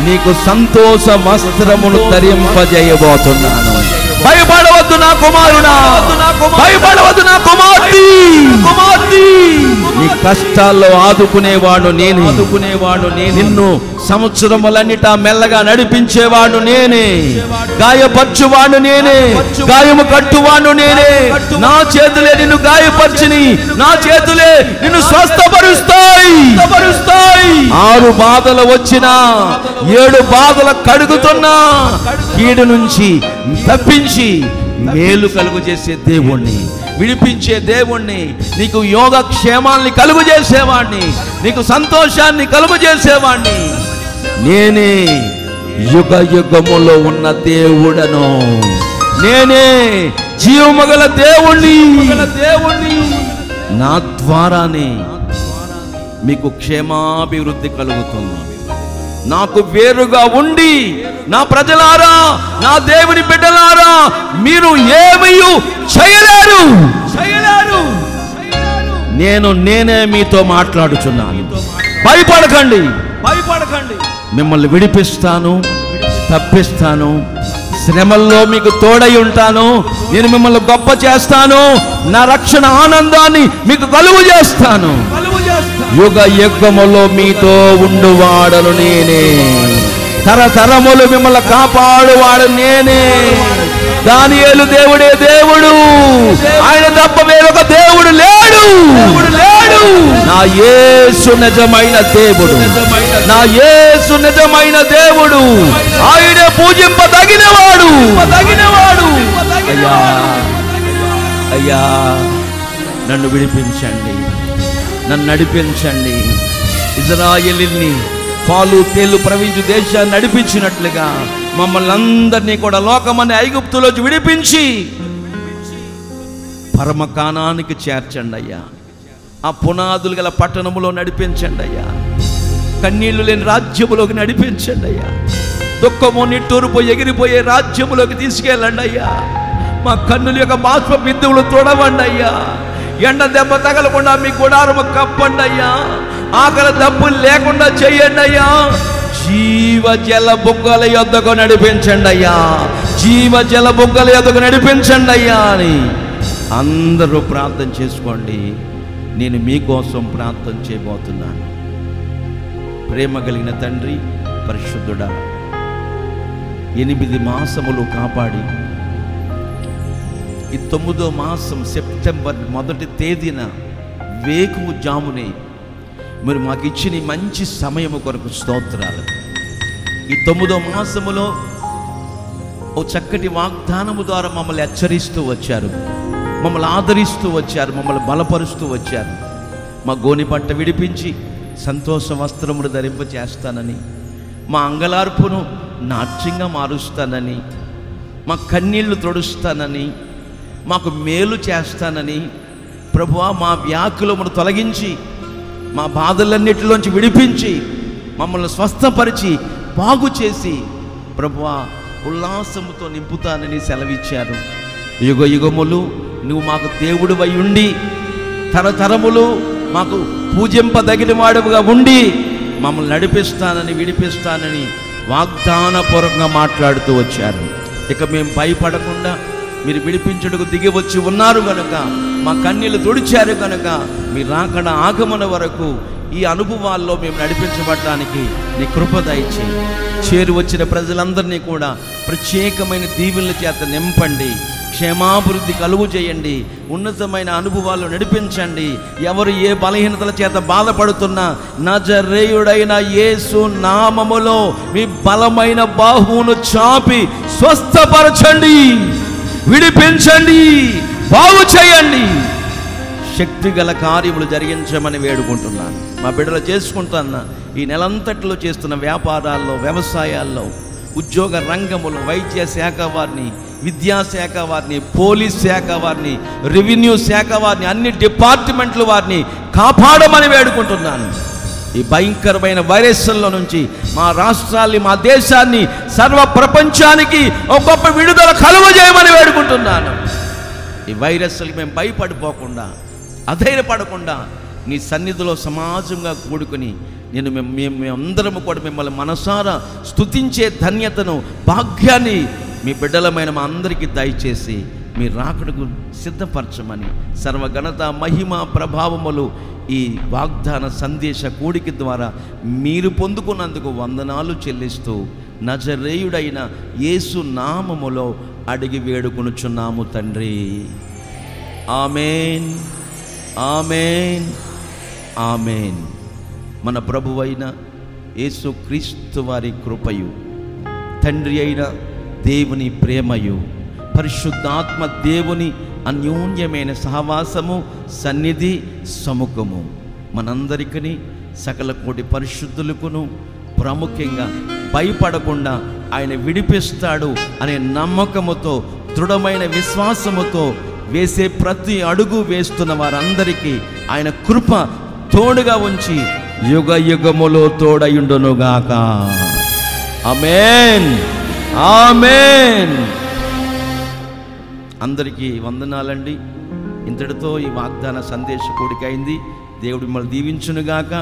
నీకు సంతోష వస్త్రమును ధరింపజేయబోతున్నాను. భయపడవద్దు నా కుమారుడా, భయపడవద్దు నా కుమార్తె. నీ కష్టాల్లో ఆదుకునేవాడు నేనే, నిన్ను సంవత్సరములన్నిటా మెల్లగా నడిపించేవాడు నేనే, గాయపరచువాడు నేనే, గాయము కట్టువాడు నేనే. నా చేతులే నిన్ను గాయపరిచిని, నా చేతులే నిన్ను స్వస్థపరుస్తాయి. 6 బాధలు వచ్చినా 7 బాధలు కడుగుతున్నా కీడు నుంచి తప్పించి మేలు కలుగు చేసే దేవుణ్ణి, విడిపించే దేవుణ్ణి, నీకు యోగ క్షేమాల్ని కలుగు చేసేవాణ్ణి, నీకు సంతోషాన్ని కలుగు చేసేవాణ్ణి నేనే. యుగ యుగములో ఉన్న దేవుడను నేనే, జీవమగల దేవుణ్ణి. నా ద్వారానే మీకు క్షేమాభివృద్ధి కలుగుతుంది. నాకు వేరుగా ఉండి నా ప్రజలారా, నా దేవుని బిడ్డలారా, మీరు ఏమీ చేయలేరు. నేనే మీతో మాట్లాడుచున్నాను. భయపడకండి, మిమ్మల్ని విడిపిస్తాను, తప్పిస్తాను, శ్రమల్లో మీకు తోడై ఉంటాను. నేను మిమ్మల్ని గొప్ప చేస్తాను, నా రక్షణ ఆనందాన్ని మీకు కలుగు చేస్తాను. యుగ యుగములో మీతో ఉండువాడను నేనే, తరతరములు మిమ్మల్ని కాపాడువాడు నేనే. దానియేలు దేవుడే దేవుడు, ఆయన తప్ప వేరొక దేవుడు లేడు. నా యేసు నిజమైన దేవుడు, నా యేసు నిజమైన దేవుడు, ఆయనే పూజింపదగినవాడు. అయ్యా అయ్యా, నన్ను విడిపించండి, నన్ను నడిపించండి. ఇజ్రాయేలుని పాలు తేళ్లు ప్రవహించు దేశాన్ని నడిపించినట్లుగా మమ్మల్ని అందరినీ కూడా లోకమనే ఐగుప్తులోంచి విడిపించి పరమ కానానికి చేర్చండి అయ్యా. ఆ పునాదులు గల పట్టణములో నడిపించండి అయ్యా. కన్నీళ్లు లేని రాజ్యములోకి నడిపించండి అయ్యా. దుఃఖము నిట్టూరుపో ఎగిరిపోయే రాజ్యములోకి తీసుకెళ్ళండి అయ్యా. మా కన్నుల యొక్క బాష్ప బిందువులు తొడవండి అయ్యా. ఎండ దెబ్బ తగలకుండా మీ గుడారము కప్పండి అయ్యా. ఆకలి దప్పులు లేకుండా చేయండి అయ్యా. జీవ జల బుగ్గల యొద్దకు నడిపించండి అయ్యా. జీవ జల బుగ్గల యొద్దకు నడిపించండి అయ్యా అని అందరూ ప్రార్థన చేసుకోండి. నేను మీకోసం ప్రార్థన చేయబోతున్నాను. ప్రేమ కలిగిన తండ్రి, పరిశుద్ధుడా, 8 మాసములు కాపాడి ఈ 9వ మాసం సెప్టెంబర్ 1వ తేదీన వేకువ జామునే మీరు మాకు ఇచ్చిన మంచి సమయము కొరకు స్తోత్రాలు. ఈ 9వ మాసములో ఓ చక్కటి వాగ్దానము ద్వారా మమ్మల్ని హెచ్చరిస్తూ వచ్చారు, మమ్మల్ని ఆదరిస్తూ వచ్చారు, మమ్మల్ని బలపరుస్తూ వచ్చారు. మా గోని పట్ట విడిపించి సంతోష వస్త్రములు ధరింప చేస్తానని, మా అంగలార్పును నాట్యంగా మారుస్తానని, మా కన్నీళ్లు తుడుస్తానని, మాకు మేలు చేస్తానని, ప్రభువా మా వ్యాకులమును తొలగించి మా బాధలన్నిటిలోంచి విడిపించి మమ్మల్ని స్వస్థపరిచి బాగు చేసి ప్రభువా ఉల్లాసముతో నింపుతానని సెలవిచ్చారు. యుగ యుగములు నువ్వు మాకు దేవుడివై ఉండి, తరతరములు మాకు పూజింపదగిన వాడుగా ఉండి మమ్మల్ని నడిపిస్తానని, విడిపిస్తానని వాగ్దానపూర్వకంగా మాట్లాడుతూ వచ్చారు. ఇక మేము భయపడకుండా మీరు విడిపించుటకు దిగి వచ్చి ఉన్నారు కనుక, మా కన్నీళ్లు తుడిచారు కనుక, మీ రాకడ ఆగమన వరకు ఈ అనుభవాల్లో మేము నడిపించబడటానికి నీ కృప దయచేయి. చేరి వచ్చిన ప్రజలందరినీ కూడా ప్రత్యేకమైన దీవెనల చేత నింపండి, క్షేమాభివృద్ధి కలుగు చేయండి, ఉన్నతమైన అనుభవాలు నడిపించండి. ఎవరు ఏ బలహీనతల చేత బాధపడుతున్నా నజరేయుడైన యేసు నామములో మీ బలమైన బాహువును చాపి స్వస్థపరచండి, విడిపించండి, బాగు చేయండి. శక్తిగల కార్యములు జరిగించమని వేడుకుంటున్నాను. మా బిడ్డలు చేసుకుంటున్న ఈ నెలంతట్లో చేస్తున్న వ్యాపారాల్లో, వ్యవసాయాల్లో, ఉద్యోగ రంగములు, వైద్య శాఖ వారిని, విద్యాశాఖ వారిని, పోలీస్ శాఖ వారిని, రెవెన్యూ శాఖ వారిని, అన్ని డిపార్ట్మెంట్ల వారిని కాపాడమని వేడుకుంటున్నాను. ఈ భయంకరమైన వైరస్ల నుంచి మా రాష్ట్రాన్ని, మా దేశాన్ని, సర్వ ప్రపంచానికి ఒక గొప్ప విడుదల కలుగజేయమని వేడుకుంటున్నాను. ఈ వైరస్లకి మేము భయపడిపోకుండా, అధైర్యపడకుండా నీ సన్నిధిలో సమాజంగా కూడుకుని మేమందరము కూడా మిమ్మల్ని మనసారా స్తుతించే ధన్యతను, భాగ్యాన్ని మీ బిడ్డలమైన మా అందరికీ దయచేసి మీ రాకడకు సిద్ధపరచమని, సర్వఘనత, మహిమ, ప్రభావములు ఈ వాగ్దాన సందేశ కూడిక ద్వారా మీరు పొందుకున్నందుకు వందనాలు చెల్లిస్తూ నజరేయుడైన యేసు నామములో అడిగి వేడుకొనుచున్నాము తండ్రి. ఆమేన్, ఆమేన్, ఆమేన్. మన ప్రభువైన యేసు క్రీస్తు వారి కృపయు, తండ్రి అయిన దేవుని ప్రేమయు, పరిశుద్ధాత్మ దేవుని అన్యోన్యమైన సహవాసము, సన్నిధి, సముఖము మనందరికీ, సకల కోటి పరిశుద్ధులకును, ప్రాముఖ్యంగా భయపడకుండా ఆయన విడిపిస్తాడు అనే నమ్మకముతో, దృఢమైన విశ్వాసముతో వేసే ప్రతి అడుగు వేస్తున్న వారందరికీ ఆయన కృప తోడుగా ఉంచి యుగ యుగములో తోడయుండునుగాక. ఆమేన్, ఆమేన్. అందరికీ వందనాలండి. ఇంతటితో ఈ వాగ్దాన సందేశ కూడిక అయింది. దేవుడు మిమ్మల్ని దీవించునుగాక.